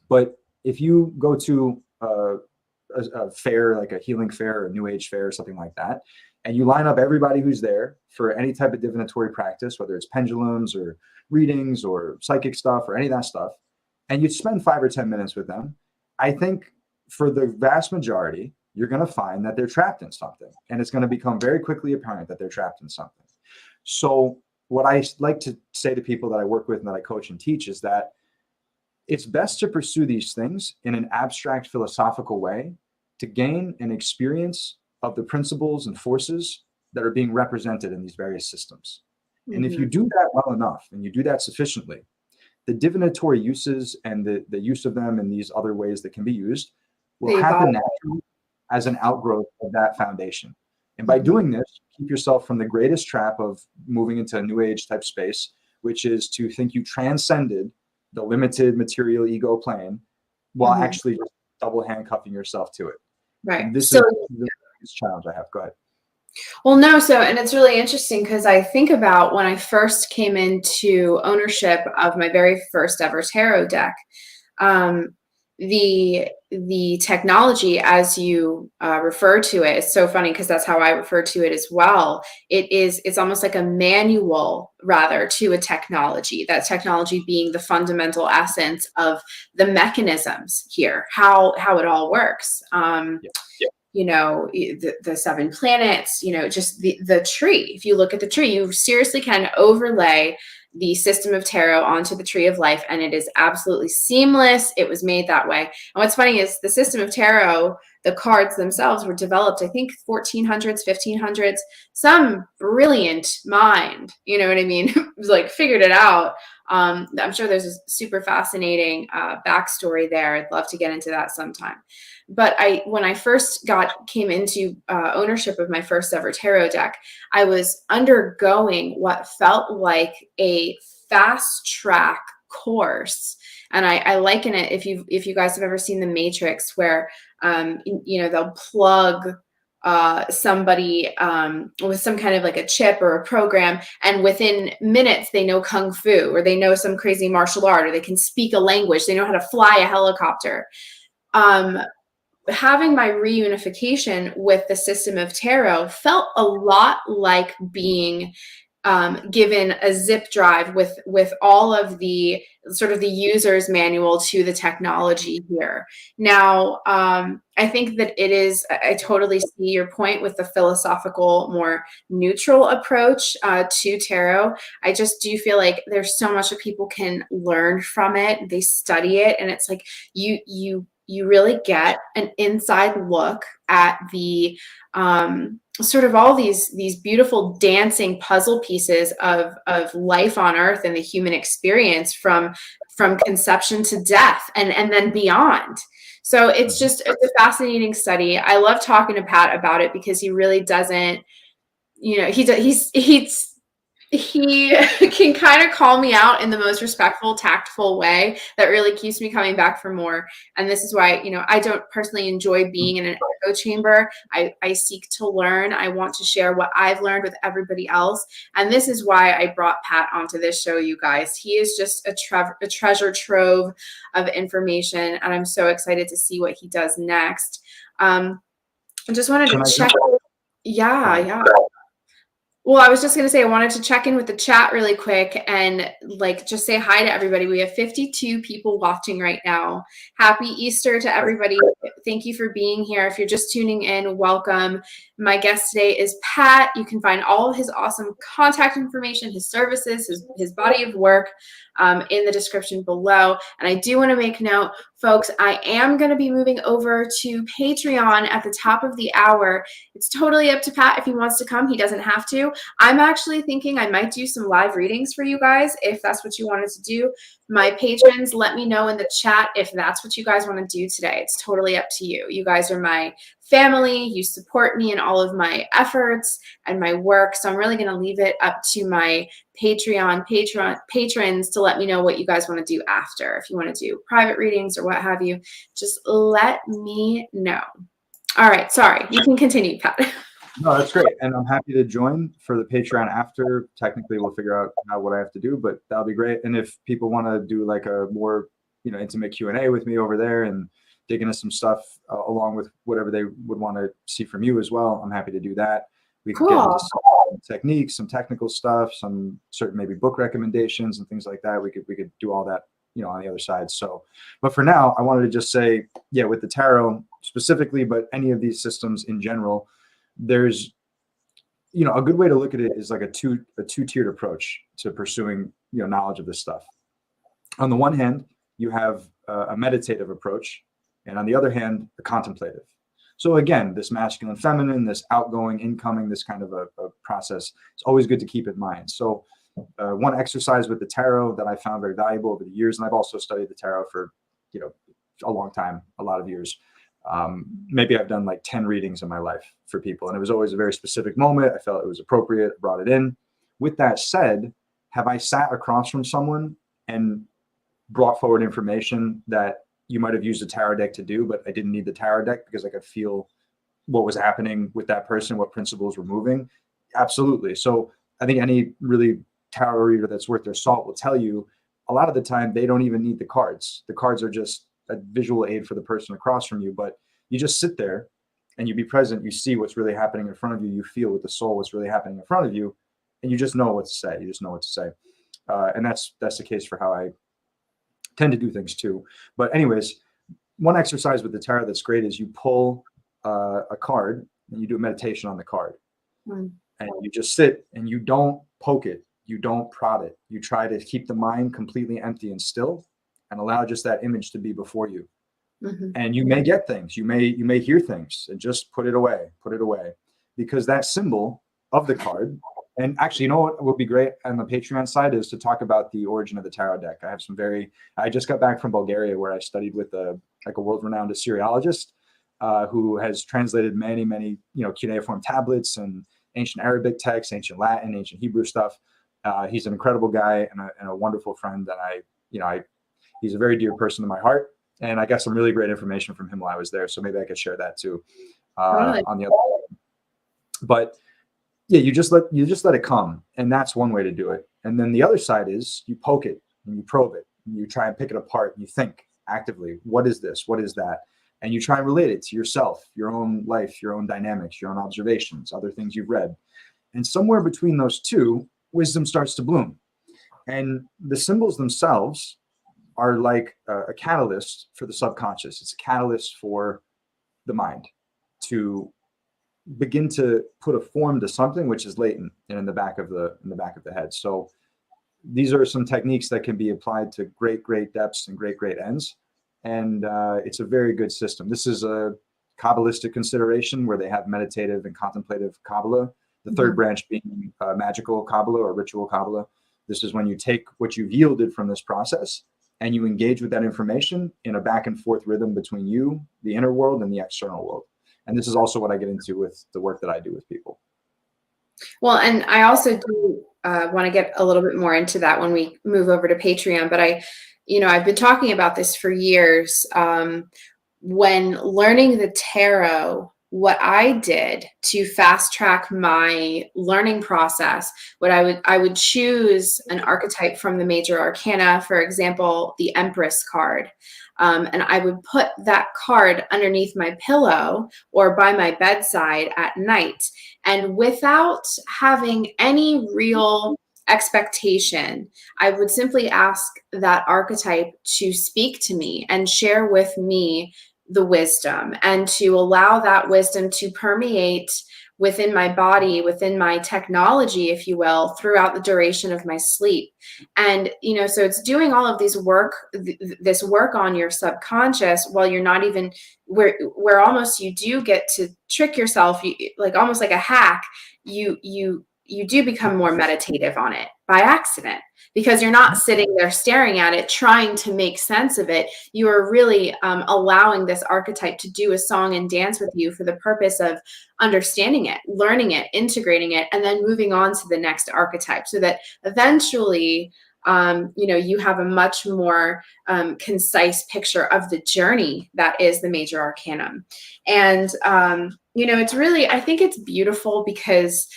But if you go to a fair, like a healing fair or a new age fair or something like that, and you line up everybody who's there for any type of divinatory practice, whether it's pendulums or readings or psychic stuff or any of that stuff, and you spend 5 or 10 minutes with them, I think for the vast majority, you're going to find that they're trapped in something. And it's going to become very quickly apparent that they're trapped in something. So what I like to say to people that I work with and that I coach and teach is that it's best to pursue these things in an abstract philosophical way to gain an experience of the principles and forces that are being represented in these various systems. And if you do that well enough and you do that sufficiently, the divinatory uses and the use of them in these other ways that can be used will happen naturally as an outgrowth of that foundation. And by doing this, keep yourself from the greatest trap of moving into a new age type space, which is to think you transcended the limited material ego plane while actually just double handcuffing yourself to it. Right. And this is the biggest challenge I have. Go ahead. Well, no, and it's really interesting because I think about when I first came into ownership of my very first ever tarot deck, the technology, as you refer to it, is so funny because that's how I refer to it as well. It's almost like a manual rather to a technology, that technology being the fundamental essence of the mechanisms here, how it all works. The 7 planets, just the tree. If you look at the tree, you seriously can overlay the system of tarot onto the tree of life, and it is absolutely seamless. It was made that way. And what's funny is the system of tarot, the cards themselves were developed, I think 1400s, 1500s, some brilliant mind, you know what I mean, was like figured it out. I'm sure there's a super fascinating backstory there. I'd love to get into that sometime. But when I first came into ownership of my first ever tarot deck, I was undergoing what felt like a fast track course. And I liken it, if you guys have ever seen The Matrix, where they'll plug somebody with some kind of like a chip or a program, and within minutes they know kung fu, or they know some crazy martial art, or they can speak a language, they know how to fly a helicopter. Having my reunification with the system of tarot felt a lot like being given a zip drive with all of the sort of the user's manual to the technology here. Now, I think that I totally see your point with the philosophical, more neutral approach to tarot. I just do feel like there's so much that people can learn from it. They study it, and it's like you really get an inside look at the sort of all these beautiful dancing puzzle pieces of life on earth and the human experience from conception to death and then beyond. So it's a fascinating study. I love talking to Pat about it because he really doesn't, he's he can kind of call me out in the most respectful, tactful way that really keeps me coming back for more. And this is why, I don't personally enjoy being in an echo chamber. I seek to learn. I want to share what I've learned with everybody else. And this is why I brought Pat onto this show, you guys. He is just a treasure trove of information. And I'm so excited to see what he does next. I just wanted to check. Yeah. Well, I was just going to say, I wanted to check in with the chat really quick and just say hi to everybody. We have 52 people watching right now. Happy Easter to everybody. Thank you for being here. If you're just tuning in, welcome. My guest today is Pat. You can find all of his awesome contact information, his services, his body of work in the description below. And I do want to make note, folks, I am going to be moving over to Patreon at the top of the hour. It's totally up to Pat if he wants to come. He doesn't have to. I'm actually thinking I might do some live readings for you guys if that's what you wanted to do. My patrons, let me know in the chat if that's what you guys want to do today. It's totally up to you. You guys are my family. You support me in all of my efforts and my work. So I'm really going to leave it up to my Patreon patrons to let me know what you guys want to do after. If you want to do private readings or what have you, just let me know. All right. Sorry. You can continue, Pat. No, that's great. And I'm happy to join for the Patreon after. Technically, we'll figure out what I have to do, but that'll be great. And if people want to do like a more, intimate Q&A with me over there and dig into some stuff along with whatever they would want to see from you as well, I'm happy to do that. We can get into some techniques, some technical stuff, some certain maybe book recommendations and things like that. We could do all that, on the other side. So, but for now, I wanted to just say, with the tarot specifically, but any of these systems in general, there's, a good way to look at it is like a two-tiered approach to pursuing, knowledge of this stuff. On the one hand, you have a meditative approach, and on the other hand, a contemplative. So again, this masculine, feminine, this outgoing, incoming, this kind of a process, it's always good to keep in mind. So one exercise with the tarot that I found very valuable over the years, and I've also studied the tarot for, a long time, a lot of years. Maybe I've done like 10 readings in my life for people, and it was always a very specific moment. I felt it was appropriate, brought it in. With that said, have I sat across from someone and brought forward information that you might have used a tarot deck to do, but I didn't need the tarot deck because I could feel what was happening with that person, what principles were moving? Absolutely. So I think any really tarot reader that's worth their salt will tell you a lot of the time they don't even need the cards. The cards are just a visual aid for the person across from you, but you just sit there and you be present. You see what's really happening in front of you. You feel with the soul what's really happening in front of you, and you just know what to say. You just know what to say. And that's the case for how I tend to do things too. But anyways, one exercise with the tarot that's great is you pull a card and you do a meditation on the card. And you just sit and you don't poke it. You don't prod it. You try to keep the mind completely empty and still and allow just that image to be before you. And you may get things, you may hear things, and just put it away, because that symbol of the card. And actually, what would be great on the Patreon side is to talk about the origin of the tarot deck. I just got back from Bulgaria, where I studied with a world-renowned Assyriologist who has translated many, cuneiform tablets and ancient Arabic texts, ancient Latin, ancient Hebrew stuff. He's an incredible guy and a wonderful friend. And he's a very dear person to my heart. And I got some really great information from him while I was there. So maybe I could share that too on the other side. But you just let it come. And that's one way to do it. And then the other side is you poke it and you probe it and you try and pick it apart and you think actively, what is this? What is that? And you try and relate it to yourself, your own life, your own dynamics, your own observations, other things you've read. And somewhere between those two, wisdom starts to bloom. And the symbols themselves are like a catalyst for the subconscious. It's a catalyst for the mind to begin to put a form to something which is latent and in the back of the head. So these are some techniques that can be applied to great depths and great ends. And it's a very good system. This is a Kabbalistic consideration where they have meditative and contemplative Kabbalah, the third branch being magical Kabbalah or ritual Kabbalah. This is when you take what you've yielded from this process and you engage with that information in a back and forth rhythm between you, the inner world, and the external world. And this is also what I get into with the work that I do with people. Well, and I also do want to get a little bit more into that when we move over to Patreon. But I've been talking about this for years. When learning the tarot, what I did to fast track my learning process, I would choose an archetype from the major arcana, for example, the Empress card. And I would put that card underneath my pillow or by my bedside at night. And without having any real expectation, I would simply ask that archetype to speak to me and share with me the wisdom, and to allow that wisdom to permeate within my body, within my technology, if you will, throughout the duration of my sleep. And, so it's doing all of this work on your subconscious while you're not even where almost you do get to trick yourself, like almost like a hack, you do become more meditative on it by accident, because you're not sitting there staring at it, trying to make sense of it. You are really allowing this archetype to do a song and dance with you for the purpose of understanding it, learning it, integrating it, and then moving on to the next archetype, so that eventually, you have a much more concise picture of the journey that is the major arcanum. And, it's really, I think it's beautiful because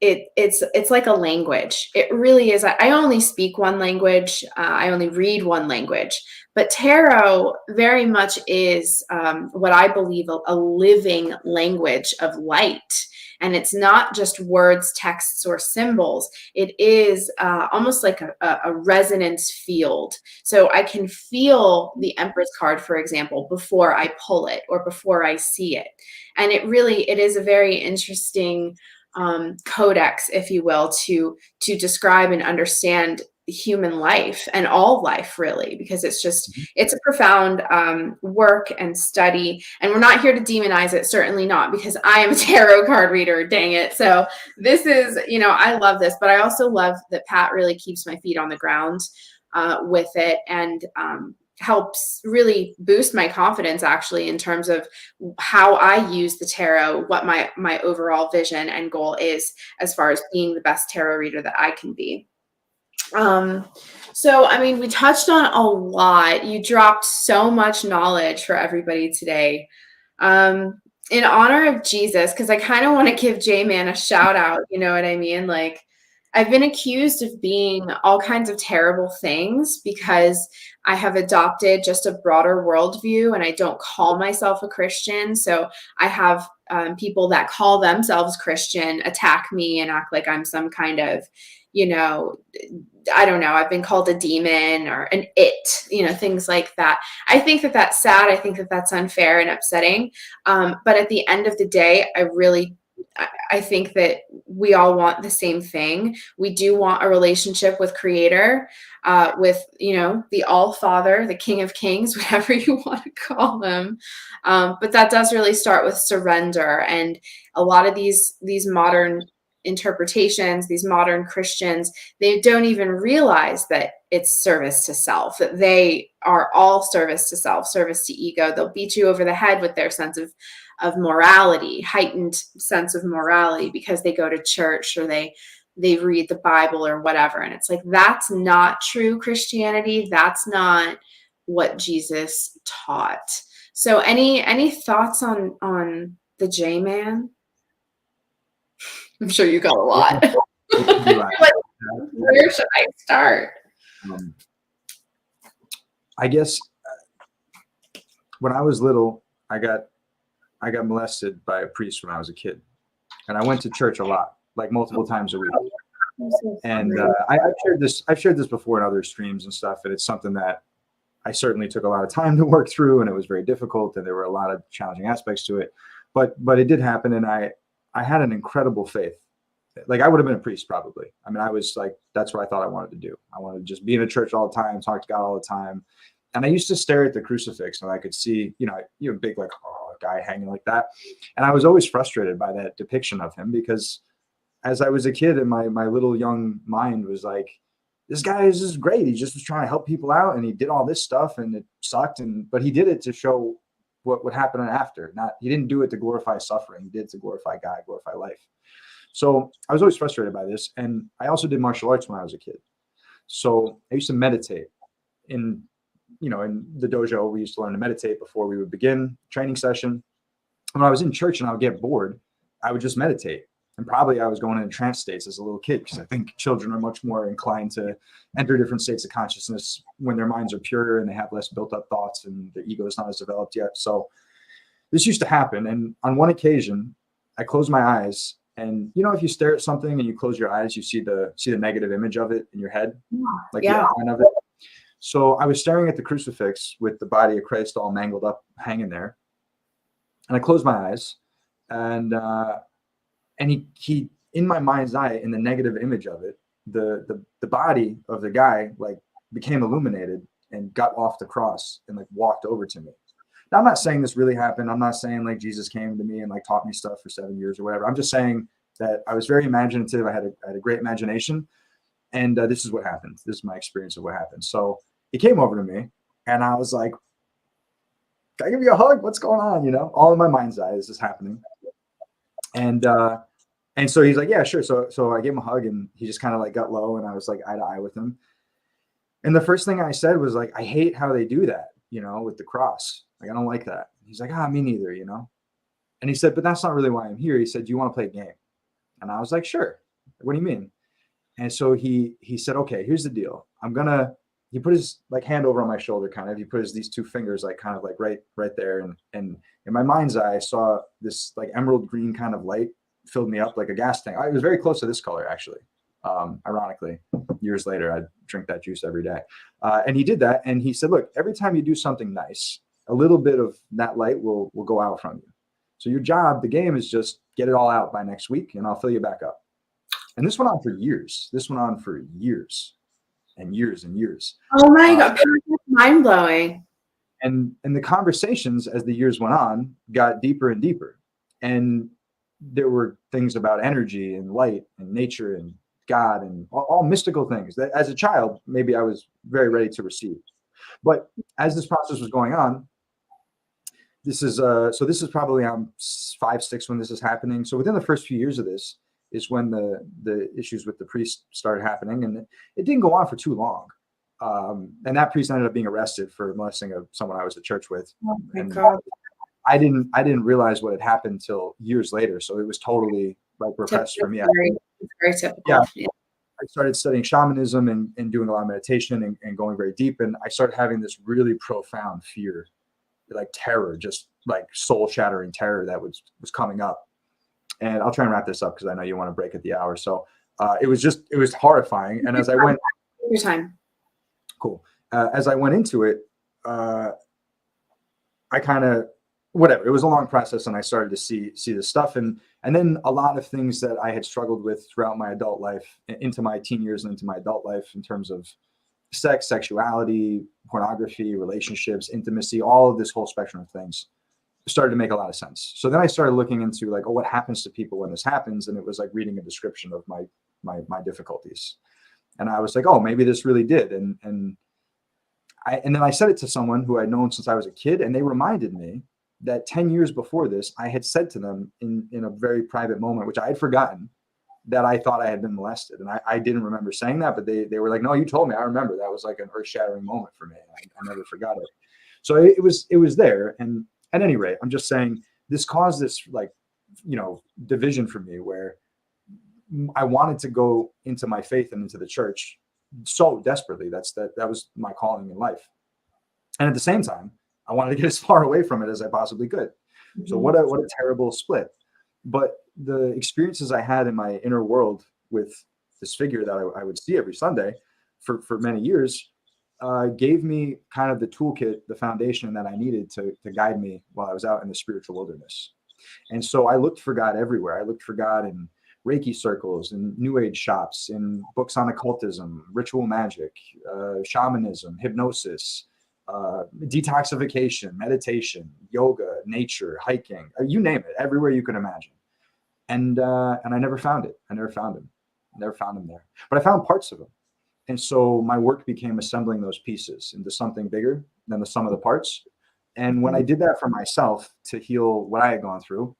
it's like a language. It really is. I only speak one language. I only read one language. But tarot very much is what I believe a living language of light. And it's not just words, texts, or symbols. It is almost like a resonance field. So I can feel the Empress card, for example, before I pull it or before I see it. And it is a very interesting codex, if you will, to describe and understand human life and all life, really, because it's a profound work and study. And we're not here to demonize it, certainly not, because I am a tarot card reader, dang it. So this is, I love this, but I also love that Pat really keeps my feet on the ground with it, and helps really boost my confidence, actually, in terms of how I use the tarot, what my overall vision and goal is as far as being the best tarot reader that I can be. So, we touched on a lot. You dropped so much knowledge for everybody today. In honor of Jesus, because I kind of want to give J-Man a shout out, you know what I mean? Like, I've been accused of being all kinds of terrible things because I have adopted just a broader worldview, and I don't call myself a Christian. So I have people that call themselves Christian attack me and act like I'm some kind of, I don't know, I've been called a demon or an it, things like that. I think that that's sad. I think that that's unfair and upsetting. But at the end of the day, I think that we all want the same thing. We do want a relationship with Creator, with, the All Father, the King of Kings, whatever you want to call him. But that does really start with surrender. And a lot of these modern interpretations, these modern Christians, they don't even realize that it's service to self, that they are all service to self, service to ego. They'll beat you over the head with their sense of morality, heightened sense of morality, because they go to church or they read the Bible or whatever. And it's like, that's not true Christianity. That's not what Jesus taught. So any thoughts on the J-Man? I'm sure you got a lot. Like, where should I start? I guess when I was little, I got molested by a priest when I was a kid, and I went to church a lot, like multiple times a week. And I've shared this before in other streams and stuff, and it's something that I certainly took a lot of time to work through, and it was very difficult, and there were a lot of challenging aspects to it. But it did happen, and I had an incredible faith. Like, I would have been a priest probably. I was like, that's what I thought I wanted to do. I wanted to just be in a church all the time, talk to God all the time. And I used to stare at the crucifix, and I could see, a big, like, guy hanging like that. And I was always frustrated by that depiction of him, because as I was a kid, and my little young mind was like, this guy is just great. He just was trying to help people out, and he did all this stuff, and it sucked. But he did it to show what would happen after. He didn't do it to glorify suffering. He did it to glorify God, glorify life. So I was always frustrated by this. And I also did martial arts when I was a kid. So I used to meditate in the dojo. We used to learn to meditate before we would begin training session. When I was in church and I would get bored, I would just meditate. And probably I was going into trance states as a little kid, because I think children are much more inclined to enter different states of consciousness when their minds are purer and they have less built up thoughts and their ego is not as developed yet. So this used to happen. And on one occasion, I closed my eyes, and if you stare at something and you close your eyes, you see the negative image of it in your head, like the outline of it. So I was staring at the crucifix with the body of Christ all mangled up, hanging there. And I closed my eyes, and he in my mind's eye, in the negative image of it, the body of the guy like became illuminated and got off the cross and like walked over to me. Now, I'm not saying this really happened. I'm not saying like Jesus came to me and like taught me stuff for 7 years or whatever. I'm just saying that I was very imaginative. I had a great imagination, and this is what happened. This is my experience of what happened. So he came over to me, and I was like, "Can I give you a hug? What's going on?" All in my mind's eye, this is happening. And so he's like, "Yeah, sure." So I gave him a hug, and he just kind of like got low, and I was like eye to eye with him. And the first thing I said was like, "I hate how they do that, with the cross. Like, I don't like that." He's like, "Me neither, And he said, "But that's not really why I'm here." He said, "Do you want to play a game?" And I was like, "Sure." "What do you mean?" And so he said, "Okay, here's the deal. He put his like hand over on my shoulder, kind of. He put these two fingers like kind of like right there. And in my mind's eye, I saw this like emerald green kind of light filled me up like a gas tank. It was very close to this color, actually. Ironically, years later, I drink that juice every day. And he did that. And he said, "Look, every time you do something nice, a little bit of that light will go out from you. So your job, the game, is just get it all out by next week, and I'll fill you back up." And this went on for years. And years and years. Oh my God, mind blowing. And the conversations as the years went on got deeper and deeper. And there were things about energy and light and nature and God and all mystical things that as a child, maybe I was very ready to receive. But as this process was going on, this is probably around 5, 6 when this is happening. So within the first few years of this is when the issues with the priest started happening, and it didn't go on for too long. And that priest ended up being arrested for molesting someone I was at church with. Oh my and God. I didn't realize what had happened until years later. So it was totally like repressed for me. Very typical. Yeah. I started studying shamanism and doing a lot of meditation and going very deep. And I started having this really profound fear, like terror, just like soul shattering terror that was coming up. And I'll try and wrap this up because I know you want to break at the hour. So it was horrifying. And as I went, your time. Cool. As I went into it, I kind of, whatever, it was a long process, and I started to see this stuff. And then a lot of things that I had struggled with throughout my adult life, into my teen years and into my adult life, in terms of sex, sexuality, pornography, relationships, intimacy, all of this whole spectrum of things started to make a lot of sense. So then I started looking into like, what happens to people when this happens? And it was like reading a description of my difficulties. And I was like, oh, maybe this really did. And then I said it to someone who I'd known since I was a kid, and they reminded me that 10 years before this, I had said to them in a very private moment, which I had forgotten, that I thought I had been molested. And I didn't remember saying that, but they were like, "No, you told me." I remember that was like an earth-shattering moment for me. I never forgot it. So it was there. And at any rate, I'm just saying this caused this division for me, where I wanted to go into my faith and into the church so desperately. That was my calling in life. And at the same time, I wanted to get as far away from it as I possibly could. Mm-hmm. So what a terrible split. But the experiences I had in my inner world with this figure that I would see every Sunday for many years gave me kind of the toolkit, the foundation that I needed to guide me while I was out in the spiritual wilderness. And so I looked for God everywhere. I looked for God in Reiki circles, in New Age shops, in books on occultism, ritual magic, shamanism, hypnosis, detoxification, meditation, yoga, nature, hiking, you name it, everywhere you can imagine. And I never found it. I never found him there. But I found parts of him. And so my work became assembling those pieces into something bigger than the sum of the parts. And when I did that for myself to heal what I had gone through,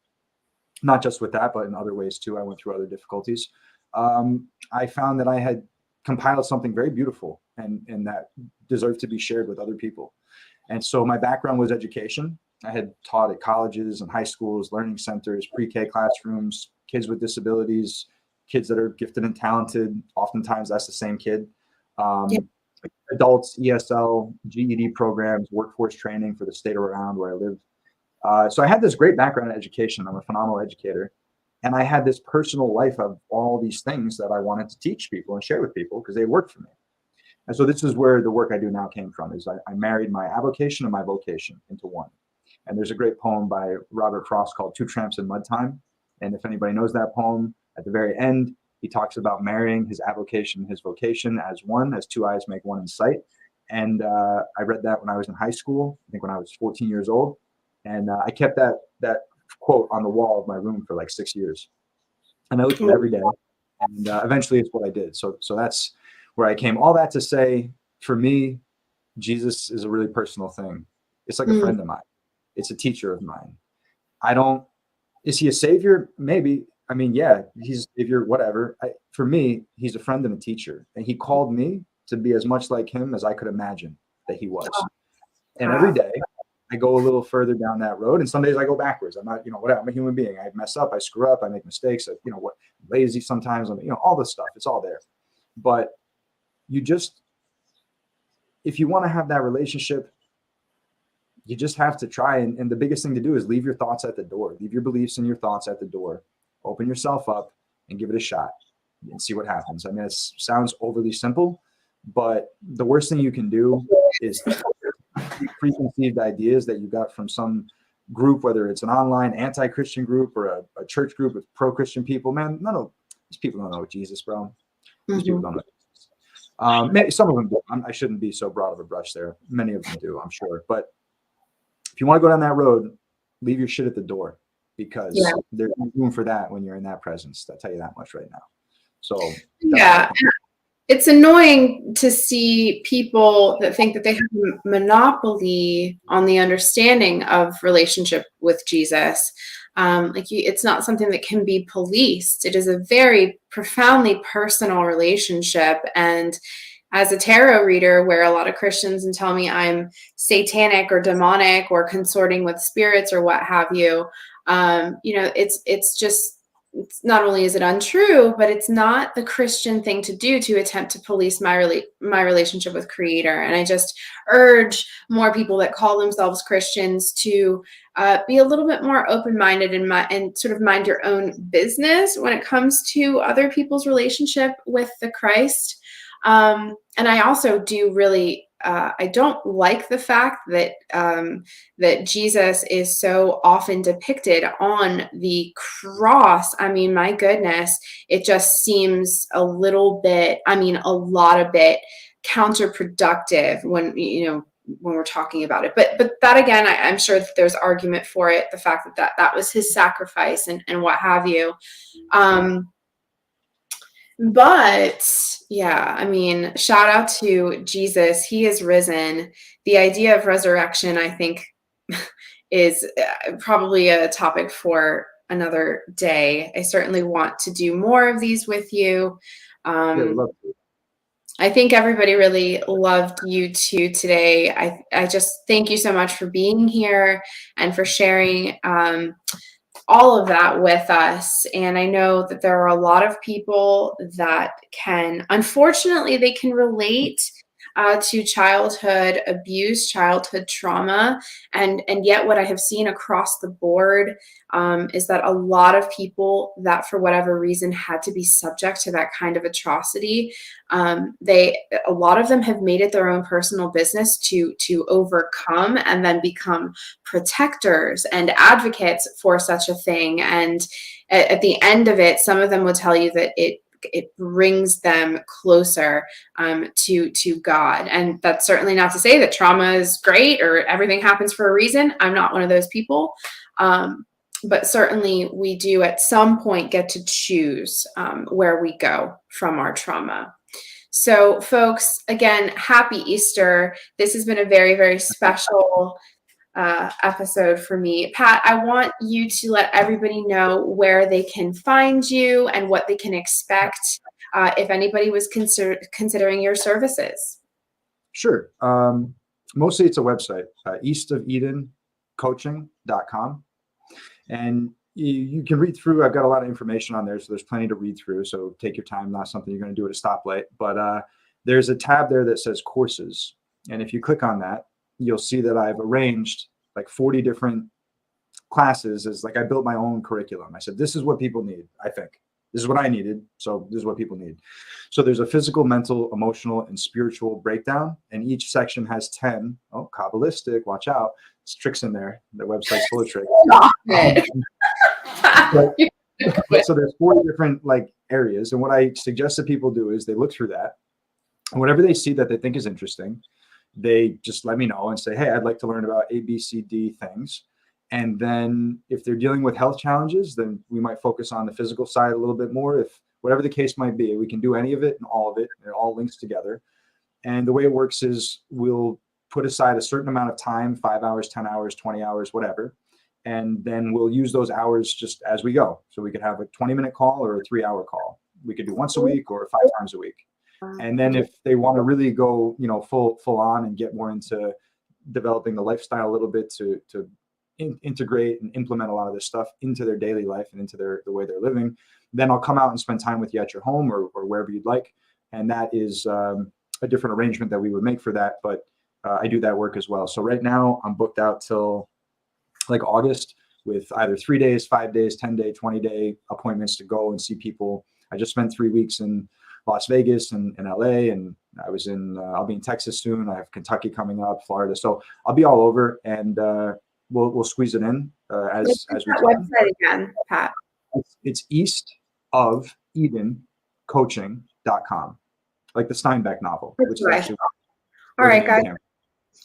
not just with that, but in other ways too, I went through other difficulties. I found that I had compiled something very beautiful and that deserved to be shared with other people. And so my background was education. I had taught at colleges and high schools, learning centers, pre-K classrooms, kids with disabilities, kids that are gifted and talented. Oftentimes that's the same kid. Yeah. Adults, ESL, GED programs, workforce training for the state around where I lived. So I had this great background in education. I'm a phenomenal educator. And I had this personal life of all these things that I wanted to teach people and share with people because they worked for me. And so this is where the work I do now came from, is I married my avocation and my vocation into one. And there's a great poem by Robert Frost called Two Tramps in Mud Time. And if anybody knows that poem, at the very end, he talks about marrying his avocation and his vocation as one, as two eyes make one in sight. And I read that when I was in high school, I think when I was 14 years old. And I kept that quote on the wall of my room for like 6 years. And I looked at it every day. And eventually it's what I did. So that's where I came. All that to say, for me, Jesus is a really personal thing. It's like a friend of mine. It's a teacher of mine. Is he a savior? Maybe. I mean, yeah, he's a savior, whatever. For me, he's a friend and a teacher. And he called me to be as much like him as I could imagine that he was. And every day I go a little further down that road. And some days I go backwards. I'm not, whatever. I'm a human being. I mess up. I screw up. I make mistakes. I'm lazy sometimes. All this stuff. It's all there. But if you want to have that relationship, you just have to try. And the biggest thing to do is leave your thoughts at the door. Leave your beliefs and your thoughts at the door. Open yourself up and give it a shot and see what happens. I mean, it sounds overly simple, but the worst thing you can do is preconceived ideas that you got from some group, whether it's an online anti-Christian group or a church group with pro-Christian people. Man, none of these people don't know Jesus, bro. These people don't know. Maybe some of them do. I shouldn't be so broad of a brush there. Many of them do, I'm sure. But if you want to go down that road, leave your shit at the door, because there's no room for that when you're in that presence. I'll tell you that much right now. So yeah, it's annoying to see people that think that they have a monopoly on the understanding of relationship with Jesus. It's not something that can be policed. It is a very profoundly personal relationship. And as a tarot reader, where a lot of Christians and tell me I'm satanic or demonic or consorting with spirits or what have you, it's not only is it untrue, but it's not the Christian thing to do to attempt to police my relationship with Creator. And I just urge more people that call themselves Christians to be a little bit more open-minded and sort of mind your own business when it comes to other people's relationship with the Christ. And I also do really, I don't like the fact that that Jesus is so often depicted on the cross. I mean, my goodness, it just seems a lot of bit counterproductive when we're talking about it. But that again, I'm sure that there's argument for it. The fact that was his sacrifice and what have you. But yeah, I mean, shout out to Jesus. He is risen. The idea of resurrection, I think, is probably a topic for another day. I certainly want to do more of these with you. I think everybody really loved you too today. I just thank you so much for being here and for sharing all of that with us. And I know that there are a lot of people that unfortunately, they can relate to childhood abuse, childhood trauma. And yet what I have seen across the board is that a lot of people that for whatever reason had to be subject to that kind of atrocity, a lot of them have made it their own personal business to overcome and then become protectors and advocates for such a thing. And at the end of it, some of them will tell you that it brings them closer to God. And that's certainly not to say that trauma is great or everything happens for a reason. I'm not one of those people. But certainly we do at some point get to choose where we go from our trauma. So folks, again, happy Easter. This has been a very, very special episode for me. Pat, I want you to let everybody know where they can find you and what they can expect if anybody was considering your services. Sure. Mostly it's a website, eastofeldencoaching.com. And you can read through. I've got a lot of information on there, so there's plenty to read through. So take your time, not something you're going to do at a stoplight. But there's a tab there that says courses. And if you click on that, you'll see that I've arranged like 40 different classes. As like I built my own curriculum. I said, this is what people need, I think. This is what I needed. So this is what people need. So there's a physical, mental, emotional, and spiritual breakdown. And each section has 10. Oh, Kabbalistic, watch out. There's tricks in there. The website's full of tricks. So there's 40 different like areas. And what I suggest that people do is they look through that. And whatever they see that they think is interesting, they just let me know and say, hey, I'd like to learn about A, B, C, D things. And then if they're dealing with health challenges, then we might focus on the physical side a little bit more. If whatever the case might be, we can do any of it and all of it. It all links together. And the way it works is we'll put aside a certain amount of time, 5 hours, 10 hours, 20 hours, whatever. And then we'll use those hours just as we go. So we could have a 20-minute call or a 3-hour call. We could do once a week or 5 times a week. And then if they want to really go, full on and get more into developing the lifestyle a little bit to integrate and implement a lot of this stuff into their daily life and into the way they're living, then I'll come out and spend time with you at your home or wherever you'd like. And that is a different arrangement that we would make for that. But I do that work as well. So right now I'm booked out till like August with either 3 days, 5 days, 10-day, 20-day appointments to go and see people. I just spent 3 weeks in Las Vegas and LA, and I'll be in Texas soon. I have Kentucky coming up, Florida. So I'll be all over, and we'll squeeze it in as we can. Website again, Pat. It's eastofeldencoaching.com, like the Steinbeck novel. Which is actually all right, guys.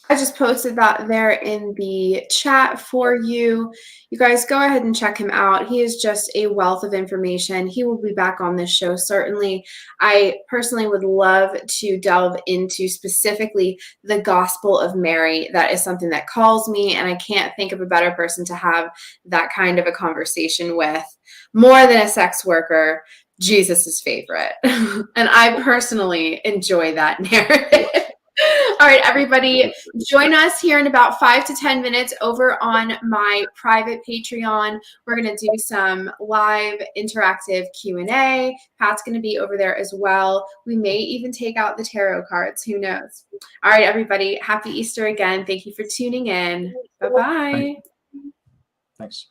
I just posted that there in the chat for you. You guys go ahead and check him out. He is just a wealth of information. He will be back on this show, certainly. I personally would love to delve into specifically the Gospel of Mary. That is something that calls me, and I can't think of a better person to have that kind of a conversation with. More than a sex worker, Jesus's favorite. And I personally enjoy that narrative. All right, everybody, join us here in about 5 to 10 minutes over on my private Patreon. We're going to do some live interactive Q&A. Pat's going to be over there as well. We may even take out the tarot cards. Who knows? All right, everybody, happy Easter again. Thank you for tuning in. Bye-bye. Thanks.